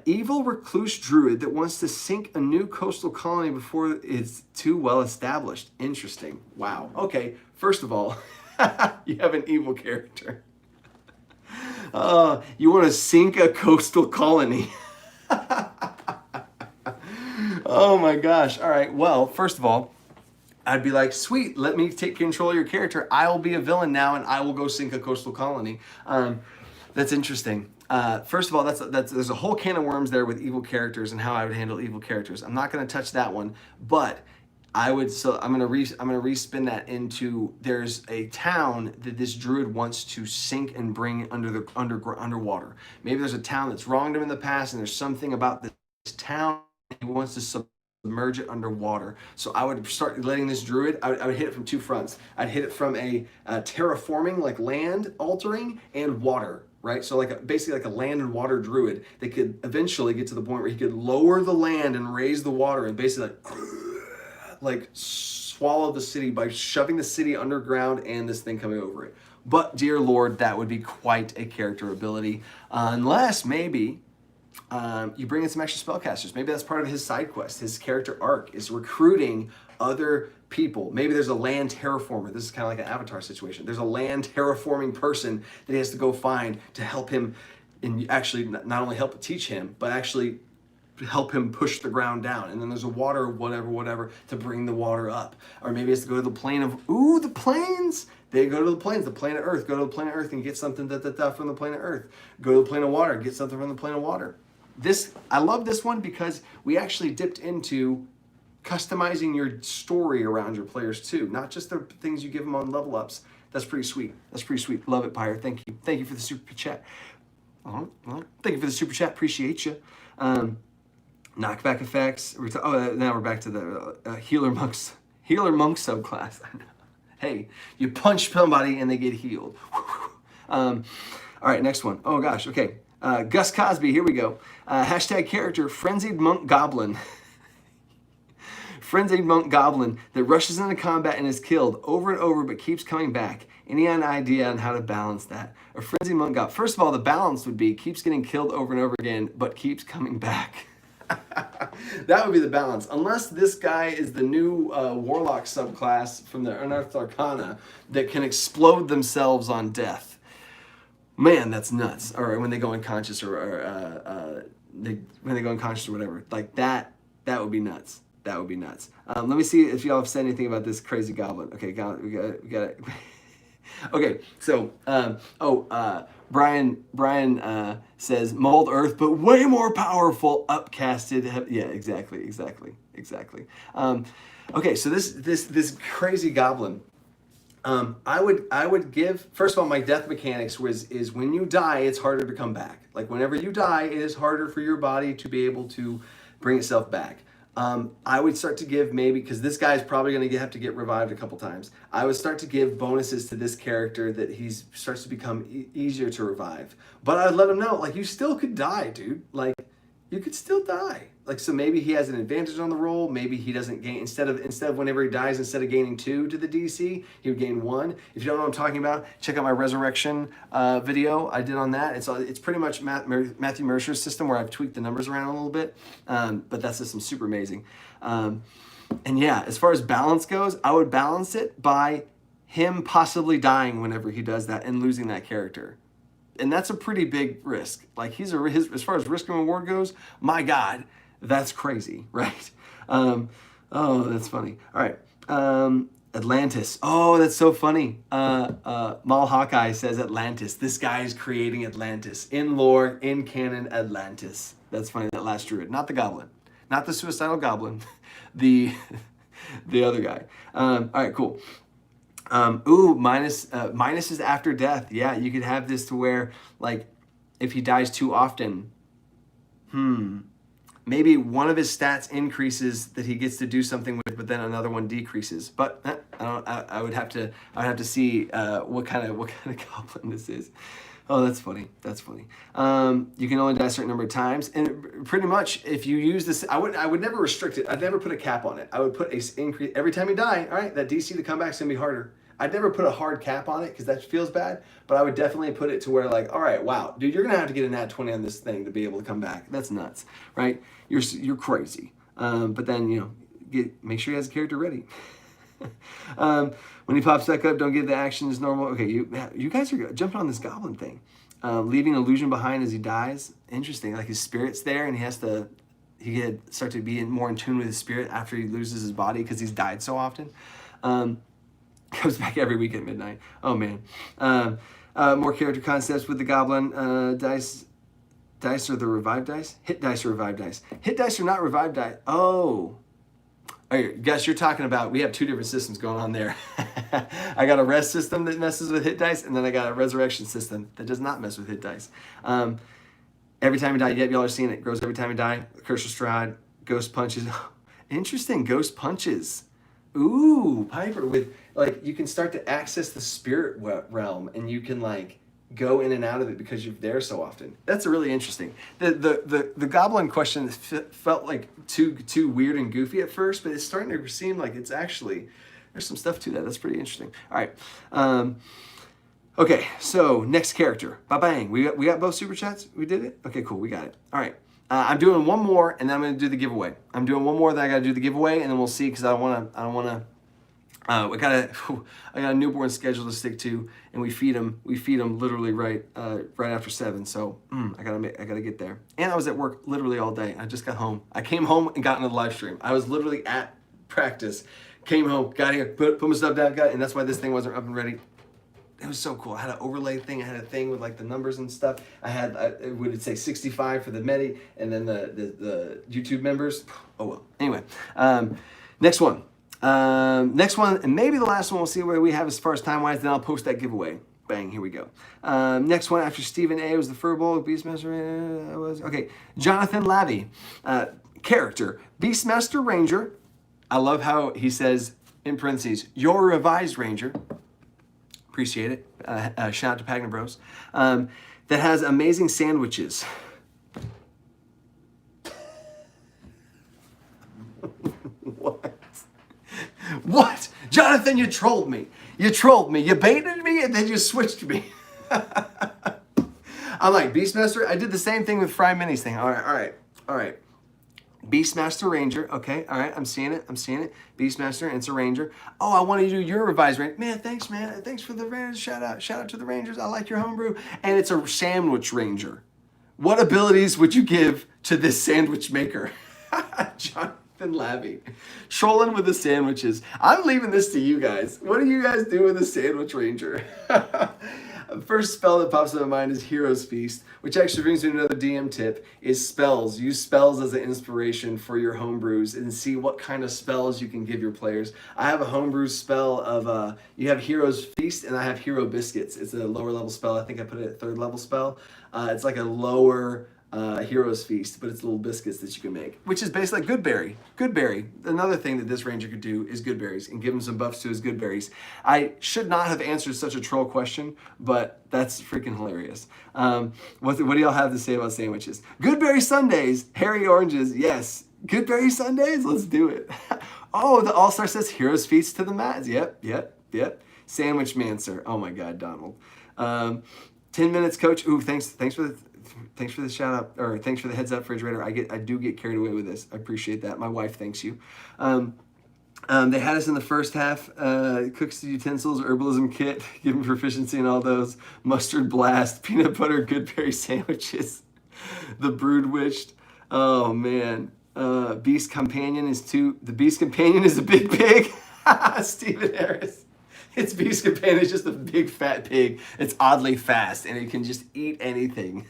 Evil recluse druid that wants to sink a new coastal colony before it's too well established. Interesting. Wow. Okay. First of all, you have an evil character. You want to sink a coastal colony. Oh my gosh. All right. Well, first of all, I'd be like, sweet, let me take control of your character. I will be a villain now and I will go sink a coastal colony. That's interesting. First of all, there's a whole can of worms there with evil characters and how I would handle evil characters. I'm not going to touch that one, but I'm going to respin that into there's a town that this druid wants to sink and bring underwater. Maybe there's a town that's wronged him in the past, and there's something about this town he wants to submerge it underwater. So I would start letting this druid. I would hit it from two fronts. I'd hit it from a terraforming, like land altering, and water. Right, so basically like a land and water druid that could eventually get to the point where he could lower the land and raise the water and basically like swallow the city by shoving the city underground and this thing coming over it. But dear Lord, that would be quite a character ability, unless maybe you bring in some extra spellcasters. Maybe that's part of his side quest. His character arc is recruiting other people. Maybe there's a land terraformer. This is kind of like an Avatar situation. There's a land terraforming person that he has to go find to help him, and actually not only help teach him, but actually help him push the ground down. And then there's a water whatever to bring the water up. Or maybe he has to go to the plane of the plains. They go to the plains, the planet Earth. Go to the planet Earth and get something from the planet Earth. Go to the plane of water, get something from the plane of water. I love this one because we actually dipped into customizing your story around your players too, not just the things you give them on level ups. That's pretty sweet. Love it, Pyre. Thank you for the super chat. Well, thank you for the super chat. Appreciate you. Knockback effects. Now we're back to the healer monk subclass. Hey, you punch somebody and they get healed. All right, next one. Oh gosh. Okay. Gus Cosby. Here we go. Hashtag character Frenzied Monk Goblin. Frenzied Monk Goblin that rushes into combat and is killed over and over but keeps coming back. Any idea on how to balance that? A Frenzied Monk Goblin. First of all, the balance would be keeps getting killed over and over again but keeps coming back. That would be the balance. Unless this guy is the new Warlock subclass from the Unearthed Arcana that can explode themselves on death. Man, that's nuts. Or when they go unconscious when they go unconscious or whatever. Like that would be nuts. That would be nuts. Let me see if y'all have said anything about this crazy goblin. Okay, we got it. Okay, so Brian says mold earth, but way more powerful, upcasted. Yeah, exactly. Okay, so this crazy goblin. I would give, first of all, my death mechanics is when you die, it's harder to come back. Like whenever you die, it is harder for your body to be able to bring itself back. I would start to give maybe, because this guy's probably going to have to get revived a couple times. I would start to give bonuses to this character that he starts to become easier to revive. But I'd let him know, like, you still could die, dude. Like, you could still die. Like, so maybe he has an advantage on the roll. Maybe he doesn't gain, instead of whenever he dies, instead of gaining 2 to the DC, he would gain 1. If you don't know what I'm talking about, check out my resurrection video I did on that. It's pretty much Matthew Mercer's system where I've tweaked the numbers around a little bit, but that system's super amazing. And yeah, as far as balance goes, I would balance it by him possibly dying whenever he does that and losing that character. And that's a pretty big risk. Like as far as risk and reward goes, my God, that's crazy, right? Oh, that's funny. All right. Atlantis. Oh, that's so funny. Mal Hawkeye says Atlantis. This guy is creating Atlantis. In lore, in canon, Atlantis. That's funny, that last druid. Not the goblin. Not the suicidal goblin. the other guy. All right, cool. Minus is after death. Yeah, you could have this to where, like, if he dies too often, maybe one of his stats increases that he gets to do something with, but then another one decreases. But I would have to see what kind of goblin this is. Oh, that's funny. You can only die a certain number of times, and pretty much if you use this, I would never restrict it. I'd never put a cap on it. I would put a increase every time you die. All right, that DC to come back is gonna be harder. I'd never put a hard cap on it because that feels bad, but I would definitely put it to where like, all right, wow, dude, you're gonna have to get a nat 20 on this thing to be able to come back. That's nuts, right? You're crazy. But then, you know, make sure he has a character ready. When he pops back up, don't give the action as normal. Okay, you guys are jumping on this goblin thing. Leaving illusion behind as he dies. Interesting, like his spirit's there and he had start to be more in tune with his spirit after he loses his body because he's died so often. Comes back every week at midnight. Oh man. More character concepts with the goblin. Dice are the revived dice? Hit dice or revived dice? Hit dice are not revived dice. Oh. Right, guys, you're talking about, we have two different systems going on there. I got a res system that messes with hit dice, and then I got a resurrection system that does not mess with hit dice. Every time you die, yep, y'all are seeing it. Grows every time you die. Curse stride, ghost punches. Interesting, ghost punches. Ooh, Piper with, like, you can start to access the spirit realm, and you can, like, go in and out of it because you're there so often. That's really interesting. The goblin question felt like too weird and goofy at first, but it's starting to seem like it's actually, there's some stuff to that. That's pretty interesting. All right. Okay, so next character. Ba-bang. We got both super chats? We did it? Okay, cool. We got it. All right. I'm doing one more, and then I'm going to do the giveaway. I'm doing one more, then I got to do the giveaway, and then we'll see because I don't want to. I got a newborn schedule to stick to, and we feed them literally right after 7. So I gotta get there. And I was at work literally all day. I just got home. I came home and got into the live stream. I was literally at practice, came home, got here, put my stuff down, and that's why this thing wasn't up and ready. It was so cool. I had an overlay thing. I had a thing with like the numbers and stuff. It would say 65 for the Medi, and then the YouTube members. Oh well. Anyway, next one. Next one, and maybe the last one, we'll see where we have as far as time-wise, then I'll post that giveaway. Bang, here we go. Next one after Stephen A. was the Furbolg, Beastmaster, okay, Jonathan Lavey. Character, Beastmaster Ranger. I love how he says, in parentheses, your revised Ranger. Appreciate it. Shout out to Pagna Bros. That has amazing sandwiches. What? Jonathan, you trolled me. You trolled me. You baited me and then you switched me. I'm like, Beastmaster? I did the same thing with Fry Minis thing. All right. Beastmaster Ranger. Okay, all right. I'm seeing it. Beastmaster, and it's a Ranger. Oh, I want to do your revised Ranger. Man, thanks, man. Thanks for the Rangers. Shout out to the Rangers. I like your homebrew. And it's a sandwich Ranger. What abilities would you give to this sandwich maker? Jonathan Lavey. Trolling with the sandwiches. I'm leaving this to you guys. What do you guys do with a sandwich Ranger? First spell that pops in my mind is Hero's Feast, which actually brings me to another DM tip, is spells. Use spells as an inspiration for your homebrews and see what kind of spells you can give your players. I have a homebrew spell of, you have Hero's Feast and I have Hero Biscuits. It's a lower level spell. I think I put it at 3rd level spell. It's like a lower Hero's Feast, but it's little biscuits that you can make, which is basically like Goodberry. Goodberry. Another thing that this Ranger could do is Goodberries and give him some buffs to his Goodberries. I should not have answered such a troll question, but that's freaking hilarious. What do y'all have to say about sandwiches? Goodberry Sundays, Hairy Oranges, yes. Goodberry Sundays, let's do it. Oh, the All-Star says Hero's Feast to the Mats. Yep. Sandwich Mancer. Oh my God, Donald. 10 minutes, coach. Ooh, thanks for the shout out, or thanks for the heads up, refrigerator. I do get carried away with this. I appreciate that. My wife thanks you. They had us in the first half. Cooks the utensils, herbalism kit, give them proficiency in all those. Mustard blast, peanut butter, Goodberry sandwiches. The brood witched. Oh man. Beast companion is the Beast companion is a big pig. Stephen Harris. Its Beast companion is just a big fat pig. It's oddly fast and it can just eat anything.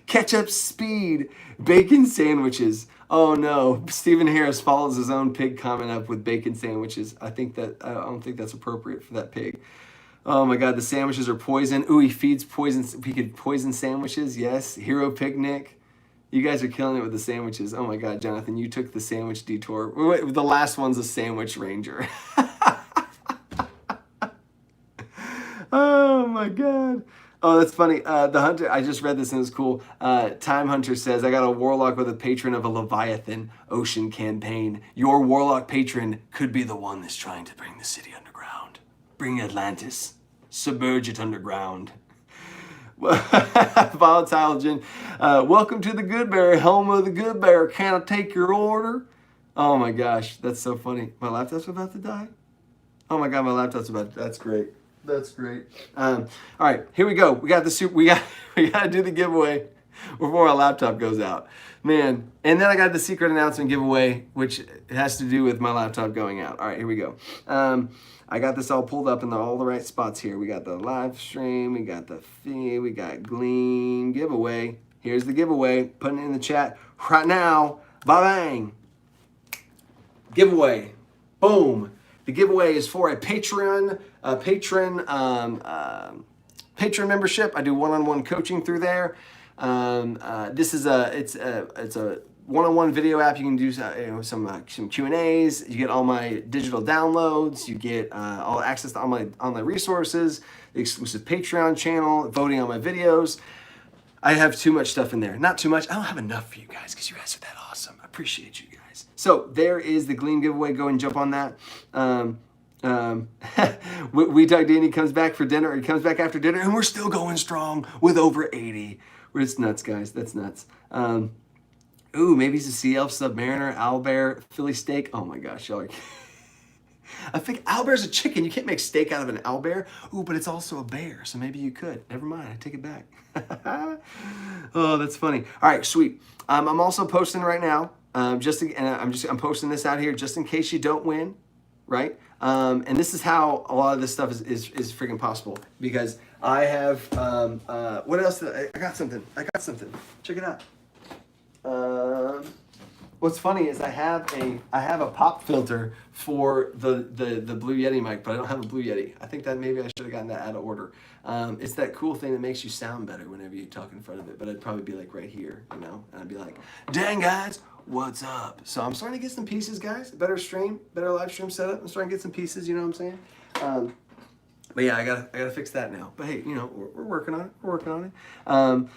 Ketchup speed, bacon sandwiches. Oh no, Stephen Harris follows his own pig comment up with bacon sandwiches. I don't think that's appropriate for that pig. Oh my God, the sandwiches are poison. Ooh, he feeds poison. He could poison sandwiches. Yes, Hero Picnic. You guys are killing it with the sandwiches. Oh my God, Jonathan, you took the sandwich detour. Wait, the last one's a sandwich ranger. Oh my God. Oh, that's funny. The Hunter, I just read this and it's cool. Time Hunter says, I got a warlock with a patron of a Leviathan ocean campaign. Your warlock patron could be the one that's trying to bring the city underground. Bring Atlantis. Submerge it underground. Volatile Gin. Welcome to the Good Bear, home of the Good Bear. Can I take your order? Oh my gosh, that's so funny. My laptop's about to die. Oh my god, my laptop's about to die. That's great. That's great. All right, here we go. We got the soup. We got to do the giveaway before my laptop goes out, man. And then I got the secret announcement giveaway, which has to do with my laptop going out. All right, here we go. I got this all pulled up in all the right spots here. We got the live stream, we got the fee, we got Gleam giveaway. Here's the giveaway. Putting it in the chat right now. Bang! Giveaway. Boom. The giveaway is for a patron membership. I do one-on-one coaching through there. This is it's a one-on-one video app. You can do some Q&As. You get all my digital downloads. You get all access to all my online resources, the exclusive Patreon channel, voting on my videos. I have too much stuff in there. Not too much. I don't have enough for you guys because you guys are that awesome. I appreciate you guys. So there is the Gleam giveaway. Go and jump on that. We Talk Danny comes back for dinner. He comes back after dinner, and we're still going strong with over 80. It's nuts, guys. That's nuts. Ooh, maybe he's a Sea Elf, Submariner, Owlbear, Philly steak. Oh my gosh, y'all are... I think owlbear's a chicken. You can't make steak out of an owlbear. Ooh, but it's also a bear, so maybe you could. Never mind, I take it back. Oh, that's funny. All right, sweet. I'm also posting right now. I'm posting this out here just in case you don't win, right? And this is how a lot of this stuff is freaking possible because I have what else? I got something. Check it out. What's funny is I have a pop filter for the Blue Yeti mic, but I don't have a Blue Yeti. I think that maybe I should have gotten that out of order. It's that cool thing that makes you sound better whenever you talk in front of it, but I'd probably be like right here, you know, and I'd be like, dang guys, what's up? So I'm starting to get some pieces, guys. Better live stream setup. I'm starting to get some pieces, you know what I'm saying? But yeah, I gotta fix that now. But hey, you know, we're working on it.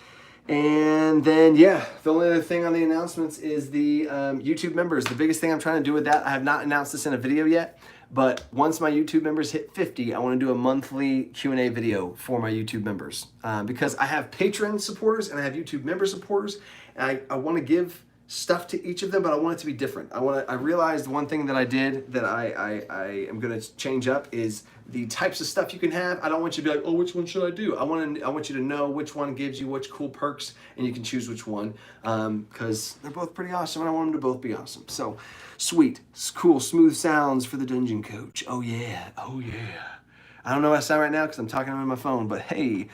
And then, yeah, the only other thing on the announcements is the YouTube members. The biggest thing I'm trying to do with that, I have not announced this in a video yet, but once my YouTube members hit 50, I want to do a monthly Q&A video for my YouTube members. Because I have Patreon supporters and I have YouTube member supporters, and I want to give stuff to each of them, but I want it to be different. I realized one thing that I did that I am going to change up is the types of stuff you can have. I don't want you to be like, oh, which one should I do? I want you to know which one gives you which cool perks, and you can choose which one, because they're both pretty awesome, and I want them to both be awesome. So, sweet, cool, smooth sounds for the Dungeon Coach. Oh yeah, oh yeah. I don't know how I sound right now because I'm talking on my phone, but hey,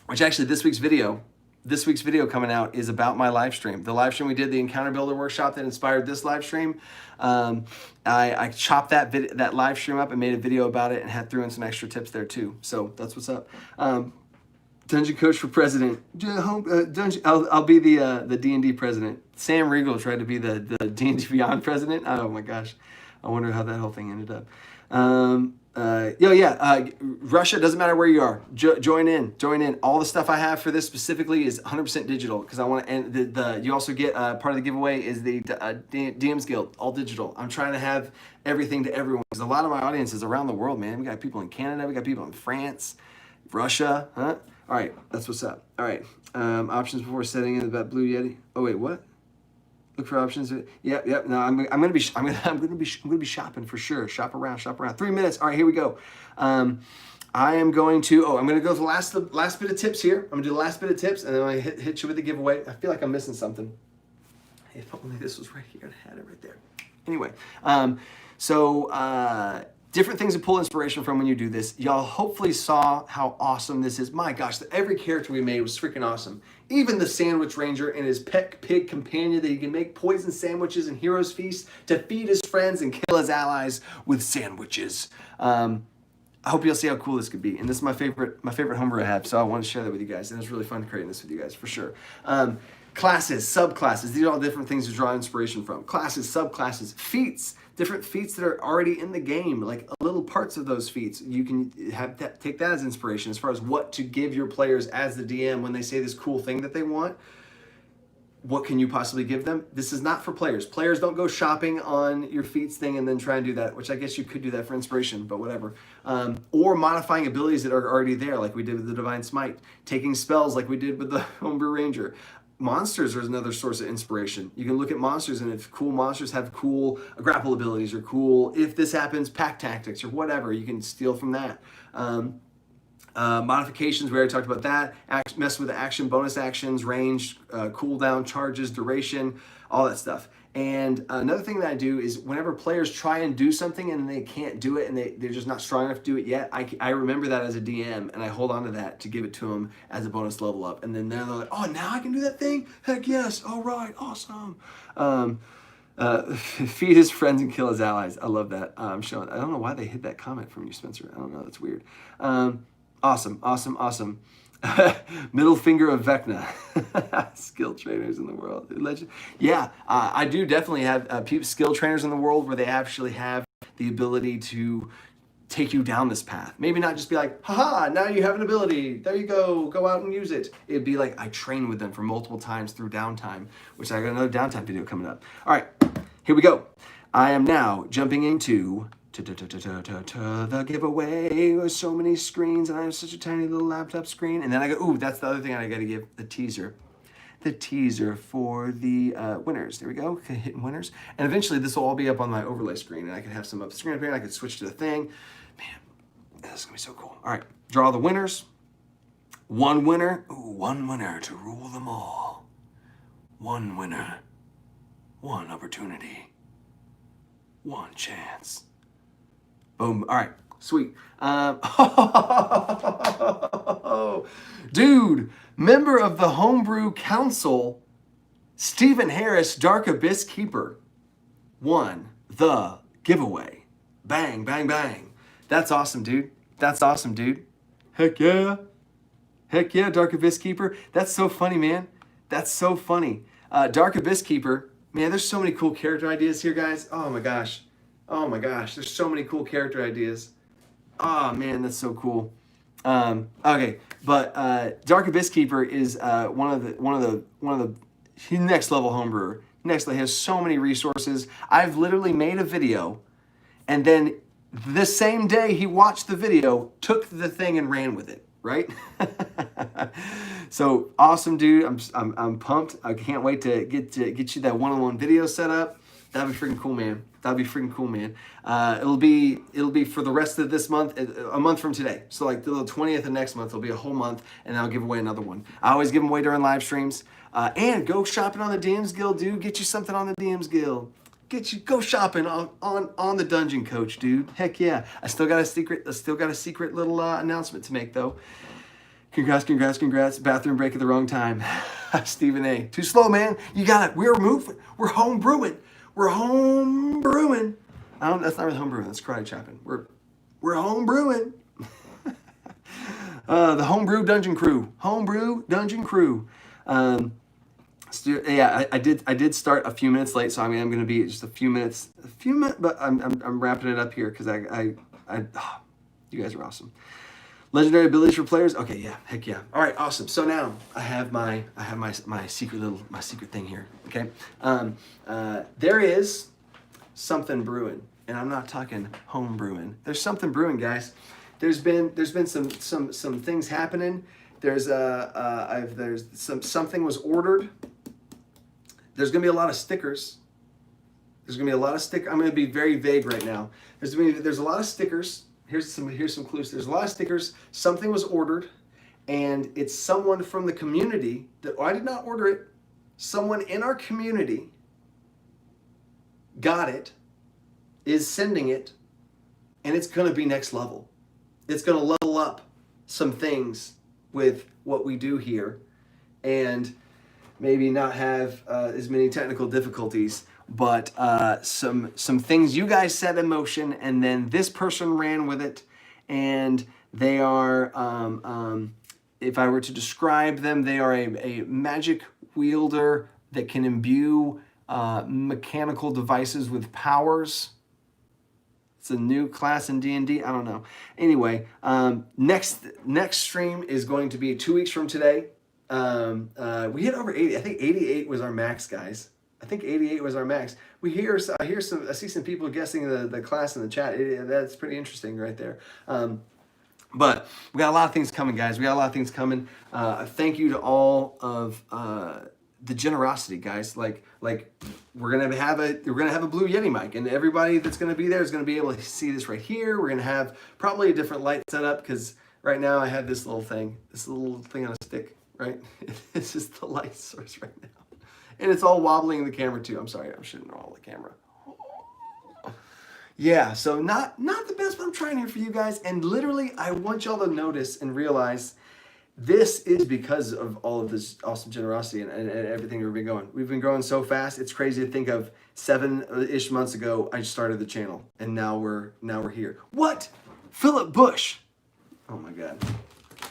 which actually this week's video coming out is about my live stream. The live stream we did, the Encounter Builder workshop that inspired this live stream. I chopped that live stream up and made a video about it and threw in some extra tips there too. So that's what's up. Dungeon Coach for President. I'll be the D&D president. Sam Riegel tried to be the D&D Beyond president. Oh my gosh. I wonder how that whole thing ended up. Russia, doesn't matter where you are, join in. All the stuff I have for this specifically is 100% digital because I want to, and you also get part of the giveaway is the DMs Guild, all digital. I'm trying to have everything to everyone because a lot of my audience is around the world, man. We got people in Canada, we got people in France, Russia, huh? All right, that's what's up. All right, options before setting in about Blue Yeti. Oh wait, what? Look for options. Yep. No, I'm gonna be shopping for sure. Shop around. 3 minutes. All right, here we go. I'm gonna go to the last bit of tips here. I'm gonna do the last bit of tips, and then I hit you with the giveaway. I feel like I'm missing something. If only this was right here. I had it right there. Anyway, different things to pull inspiration from when you do this. Y'all hopefully saw how awesome this is. My gosh, every character we made was freaking awesome. Even the Sandwich Ranger and his pet pig companion that he can make poison sandwiches and Heroes Feast to feed his friends and kill his allies with sandwiches. I hope you'll see how cool this could be. And this is my favorite homebrew I have, so I want to share that with you guys. And it's really fun creating this with you guys, for sure. Classes, subclasses, these are all different things to draw inspiration from. Classes, subclasses, feats, different feats that are already in the game, like little parts of those feats. You can take that as inspiration as far as what to give your players as the DM when they say this cool thing that they want. what can you possibly give them? This is not for players. Players don't go shopping on your feats thing and then try and do that, which I guess you could do that for inspiration, but whatever. Or modifying abilities that are already there, like we did with the Divine Smite. Taking spells like we did with the Homebrew Ranger. Monsters are another source of inspiration. You can look at monsters, and if cool monsters have cool grapple abilities or cool, if this happens, pack tactics or whatever, you can steal from that. Modifications, we already talked about that. Mess with the action, bonus actions, range, cooldown, charges, duration, all that stuff. And another thing that I do is whenever players try and do something and they can't do it and they're just not strong enough to do it yet, I remember that as a DM and I hold on to that to give it to them as a bonus level up. And then they're like, oh, now I can do that thing? Heck yes. All right. Awesome. Feed his friends and kill his allies. I love that. I don't know why they hid that comment from you, Spencer. I don't know. That's weird. Awesome. Middle finger of Vecna. Skill trainers in the world. Yeah, I do definitely have skill trainers in the world where they actually have the ability to take you down this path. Maybe not just be like, haha, now you have an ability. There you go out and use it. It'd be like I train with them for multiple times through downtime, which I got another downtime video coming up. All right, here we go. I am now jumping into the giveaway. There's so many screens and I have such a tiny little laptop screen. And then I go, ooh, that's the other thing I got to give, the teaser. The teaser for the winners. There we go, hitting winners. And eventually this will all be up on my overlay screen and I can have some up screen up here and I can switch to the thing. Man, this is gonna be so cool. All right, draw the winners. One winner, one winner to rule them all. One winner, one opportunity, one chance. Boom. All right. Sweet. Dude, member of the Homebrew Council, Stephen Harris, Dark Abyss Keeper, won the giveaway. Bang, bang, bang. That's awesome, dude. That's awesome, dude. Heck yeah. Heck yeah, Dark Abyss Keeper. That's so funny, man. That's so funny. Dark Abyss Keeper. Man, there's so many cool character ideas here, guys. Oh my gosh. Oh my gosh, there's so many cool character ideas. Oh man, that's so cool. Okay, but Dark Abyss Keeper is one of the next level homebrewer. Next level, he has so many resources. I've literally made a video, and then the same day he watched the video, took the thing and ran with it. Right? So awesome, dude. I'm pumped. I can't wait to get you that one-on-one video set up. That'd be freaking cool, man. That'd be freaking cool, man. It'll be for the rest of this month, a month from today. So like the 20th of next month, it'll be a whole month, and I'll give away another one. I always give them away during live streams. And go shopping on the DMs Guild, dude. Get you something on the DMs Guild. Go shopping on the Dungeon Coach, dude. Heck yeah. I still got a secret little announcement to make though. Congrats. Bathroom break at the wrong time. Stephen A. Too slow, man. You got it. We're moving. We're home brewing. That's not really home brewing. That's karate chopping. We're home brewing. The Homebrew Dungeon Crew. Homebrew Dungeon Crew. Yeah, I did start a few minutes late, so I'm going to be just a few minutes, but I'm wrapping it up here because you guys are awesome. Legendary abilities for players. Okay, yeah, heck yeah. All right, awesome. So now I have my secret thing here. Okay, there is something brewing, and I'm not talking home brewing. There's something brewing, guys. There's been some things happening. Something was ordered. There's gonna be a lot of stickers. I'm gonna be very vague right now. There's a lot of stickers. Here's some clues. There's a lot of stickers. Something was ordered, and it's someone from the community that I did not order it. Someone in our community got it, is sending it, and it's gonna be next level. It's gonna level up some things with what we do here, and maybe not have as many technical difficulties, but some things you guys set in motion, and then this person ran with it, and they are, if I were to describe them, they are a magic wielder that can imbue mechanical devices with powers. It's a new class in D&D. I don't know. Anyway, next stream is going to be 2 weeks from today. We hit over 80. I think 88 was our max, guys. I think 88 was our max. I see some people guessing the class in the chat. That's pretty interesting right there. But we got a lot of things coming, guys. We got a lot of things coming. Thank you to all of the generosity, guys. Like we're gonna have a Blue Yeti mic, and everybody that's gonna be there is gonna be able to see this right here. We're gonna have probably a different light setup because right now I have this little thing on a stick, right? This is the light source right now, and it's all wobbling in the camera too. I'm sorry, I'm shooting all the camera. Yeah, so not the best, but I'm trying here for you guys. And literally, I want y'all to notice and realize this is because of all of this awesome generosity and everything we've been going. We've been growing so fast. It's crazy to think of 7-ish months ago, I started the channel, and now we're here. What? Philip Bush. Oh my God.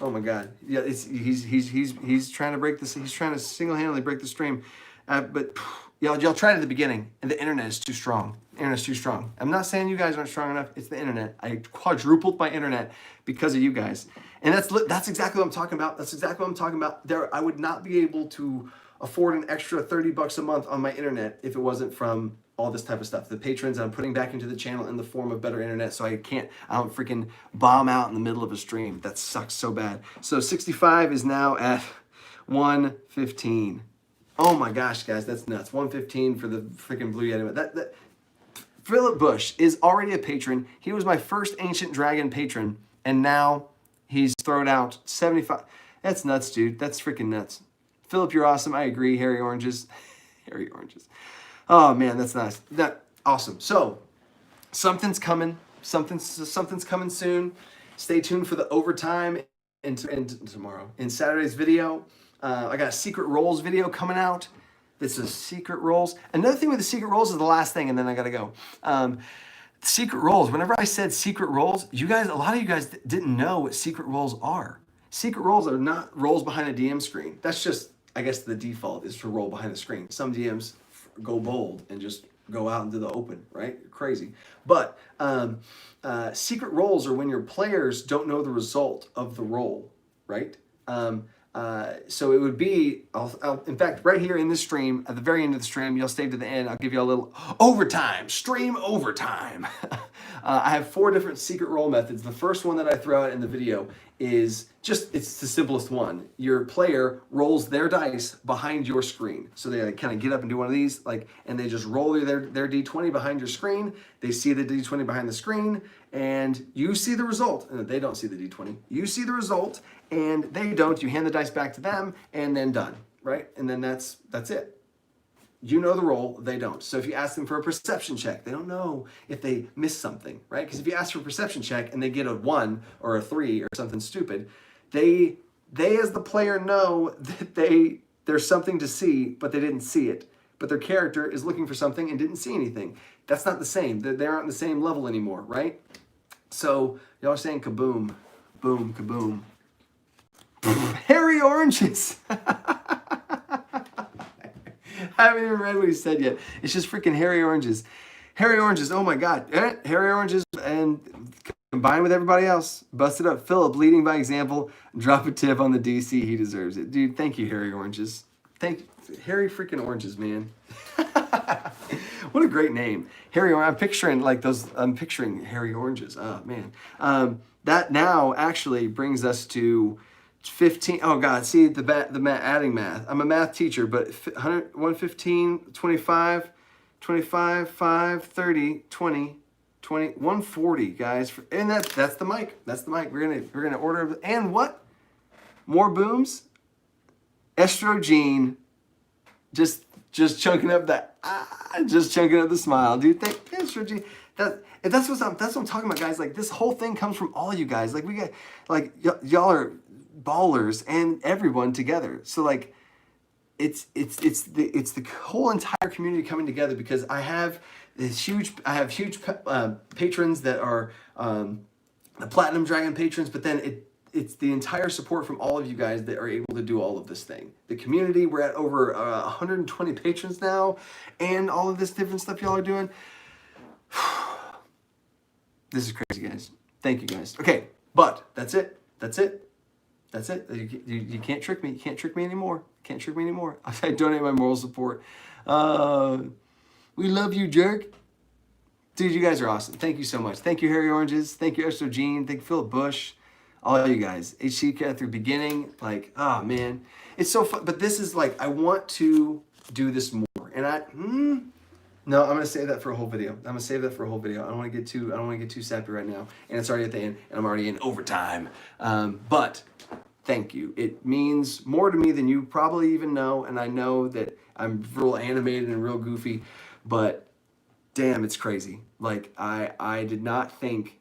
Oh my God. Yeah, he's trying to break this. He's trying to single-handedly break the stream. But y'all tried at the beginning, and the internet is too strong. Internet's too strong. I'm not saying you guys aren't strong enough. It's the internet. I quadrupled my internet because of you guys, and that's exactly what I'm talking about. That's exactly what I'm talking about. I would not be able to afford an extra $30 a month on my internet if it wasn't from all this type of stuff. The patrons I'm putting back into the channel in the form of better internet, so I don't freaking bomb out in the middle of a stream. That sucks so bad. So 65 is now at 115. Oh my gosh, guys, that's nuts. 115 for the freaking Blue Yeti. That Philip Bush is already a patron. He was my first Ancient Dragon patron, and now he's thrown out 75. That's nuts, dude. That's freaking nuts. Philip, you're awesome. I agree. Hairy Oranges. Hairy Oranges. Oh, man, that's nice. Awesome. So, something's coming. Something's coming soon. Stay tuned for the overtime and tomorrow. In Saturday's video, I got a Secret Rolls video coming out. This is Secret Rolls. Another thing with the Secret Rolls is the last thing, and then I gotta go. Secret Rolls. Whenever I said Secret Rolls, a lot of you guys didn't know what Secret Rolls are. Secret Rolls are not rolls behind a DM screen. That's just, I guess, the default is to roll behind the screen. Some DMs go bold and just go out into the open, right? Crazy. But Secret Rolls are when your players don't know the result of the roll, right? So it would be, in fact, right here in this stream, at the very end of the stream, you'll stay to the end. I'll give you a little stream overtime. I have 4 different secret roll methods. The first one that I throw out in the video is it's the simplest one. Your player rolls their dice behind your screen. So they kind of get up and do one of these, and they just roll their D20 behind your screen. They see the D20 behind the screen, and you see the result. And they don't see the D20. You see the result, and they don't. You hand the dice back to them, and then done, right? And then that's it. You know the roll, they don't. So if you ask them for a perception check, they don't know if they missed something, right? Because if you ask for a perception check and they get a 1 or a 3 or something stupid, they as the player know that there's something to see, but they didn't see it. But their character is looking for something and didn't see anything. That's not the same. They aren't the same level anymore, right? So y'all are saying kaboom, boom, kaboom. Hairy Oranges. I haven't even read what he said yet. It's just freaking Hairy Oranges. Hairy Oranges, oh my God. Hairy Oranges and combined with everybody else. Busted up Philip, leading by example. Drop a tip on the DC. He deserves it. Dude, thank you, Hairy Oranges. Hairy freaking Oranges, man. What a great name. Hairy Orange. I'm picturing Hairy Oranges. Oh, man. That now actually brings us to 15. Oh God, see the adding math. I'm a math teacher, but 115, 25, 5, 30, 20, 140, guys. And that's the mic. That's the mic. We're gonna order. And what? More booms. Estrogen. Just chunking up just chunking up the smile, dude. Thank Estrogen. That's what I'm talking about, guys. Like, this whole thing comes from all you guys. Like, we got, y'all are ballers and everyone together. So it's the whole entire community coming together, because I have huge patrons that are the Platinum Dragon patrons, but then it's the entire support from all of you guys that are able to do all of this thing. The community, we're at over 120 patrons now, and all of this different stuff y'all are doing. This is crazy, guys. Thank you, guys. Okay, but that's it. That's it. You can't trick me. You can't trick me anymore. Can't trick me anymore. I donate my moral support. We love you, jerk. Dude, you guys are awesome. Thank you so much. Thank you, Harry Oranges. Thank you, Esther Jean. Thank you, Philip Bush. All you guys. HC Cat through beginning. Like, oh man. It's so fun. But this is like, I want to do this more. And no, I'm gonna save that for a whole video. I'm gonna save that for a whole video. I don't want to get too sappy right now. And it's already at the end, and I'm already in overtime. But thank you. It means more to me than you probably even know. And I know that I'm real animated and real goofy, but damn, it's crazy. Like I did not think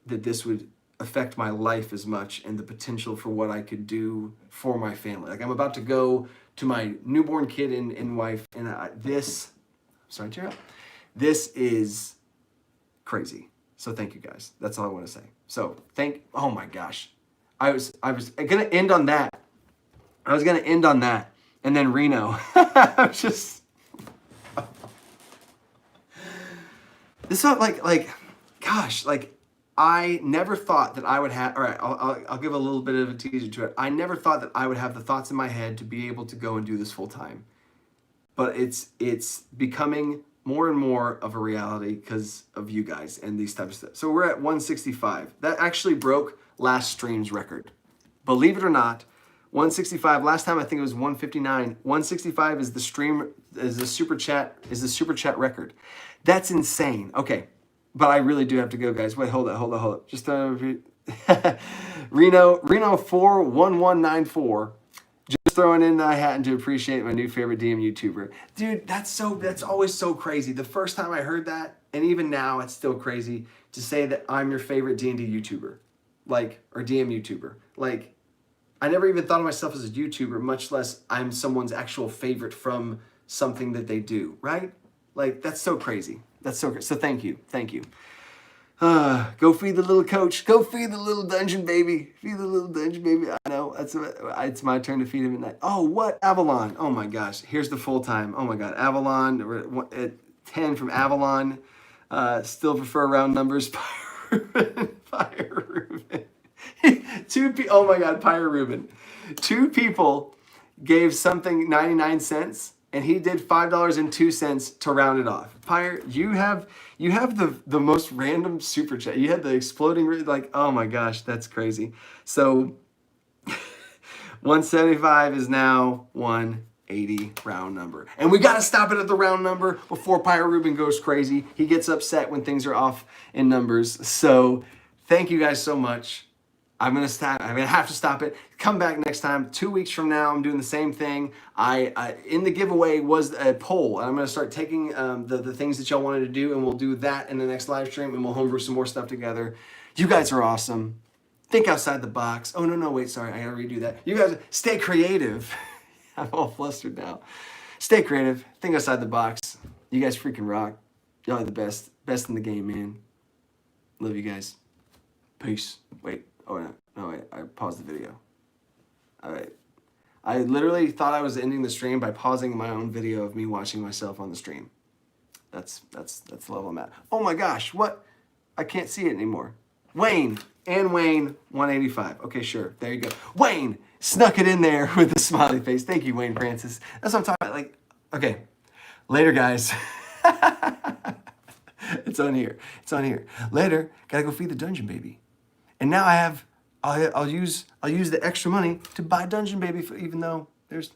that this would affect my life as much and the potential for what I could do for my family. Like I'm about to go to my newborn kid and wife, and sorry, tear up. This is crazy. So thank you guys. That's all I want to say. So oh my gosh. I was gonna end on that. And then Reno. I'm just this felt like gosh, like I never thought that I would have, all right, I'll give a little bit of a teaser to it. I never thought that I would have the thoughts in my head to be able to go and do this full time. But it's becoming more and more of a reality because of you guys and these types of stuff. So we're at 165. That actually broke last stream's record. Believe it or not, 165. Last time I think it was 159. 165 is the super chat record. That's insane. Okay. But I really do have to go, guys. Wait, hold up. Just Reno 41194. Just throwing in the hat to appreciate my new favorite DM YouTuber. Dude, that's always so crazy. The first time I heard that, and even now it's still crazy to say that I'm your favorite D&D YouTuber. Like, or DM YouTuber. Like, I never even thought of myself as a YouTuber, much less I'm someone's actual favorite from something that they do, right? Like, that's so crazy. That's so crazy. So thank you. Go feed the little coach. Go feed the little dungeon baby. Feed the little dungeon baby. I know. It's my turn to feed him at night. Oh, what? Avalon. Oh my gosh. Here's the full time. Oh my God. Avalon. We're at 10 from Avalon. Still prefer round numbers. Pyre Ruben. Oh my God. Pyre Ruben. 2 people gave something 99 cents. And he did $5.02 to round it off. Pyre, you have the most random super chat. You had the exploding, like, oh my gosh, that's crazy. So 175 is now 180 round number. And we got to stop it at the round number before Pyre Ruben goes crazy. He gets upset when things are off in numbers. So thank you guys so much. I'm gonna have to stop it. Come back next time. 2 weeks from now, I'm doing the same thing. I in the giveaway was a poll, and I'm gonna start taking the things that y'all wanted to do, and we'll do that in the next live stream, and we'll homebrew some more stuff together. You guys are awesome. Think outside the box. Oh no, wait, sorry, I gotta redo that. You guys stay creative. I'm all flustered now. Stay creative. Think outside the box. You guys freaking rock. Y'all are the best in the game, man. Love you guys. Peace. Wait. Oh, no, wait, I paused the video. All right. I literally thought I was ending the stream by pausing my own video of me watching myself on the stream. That's the level I'm at. Oh my gosh, what? I can't see it anymore. Wayne, 185. Okay, sure, there you go. Wayne, snuck it in there with a smiley face. Thank you, Wayne Francis. That's what I'm talking about. Like, okay, later, guys. It's on here. Later, gotta go feed the dungeon baby. And now I'll use the extra money to buy Dungeon Baby, even though there's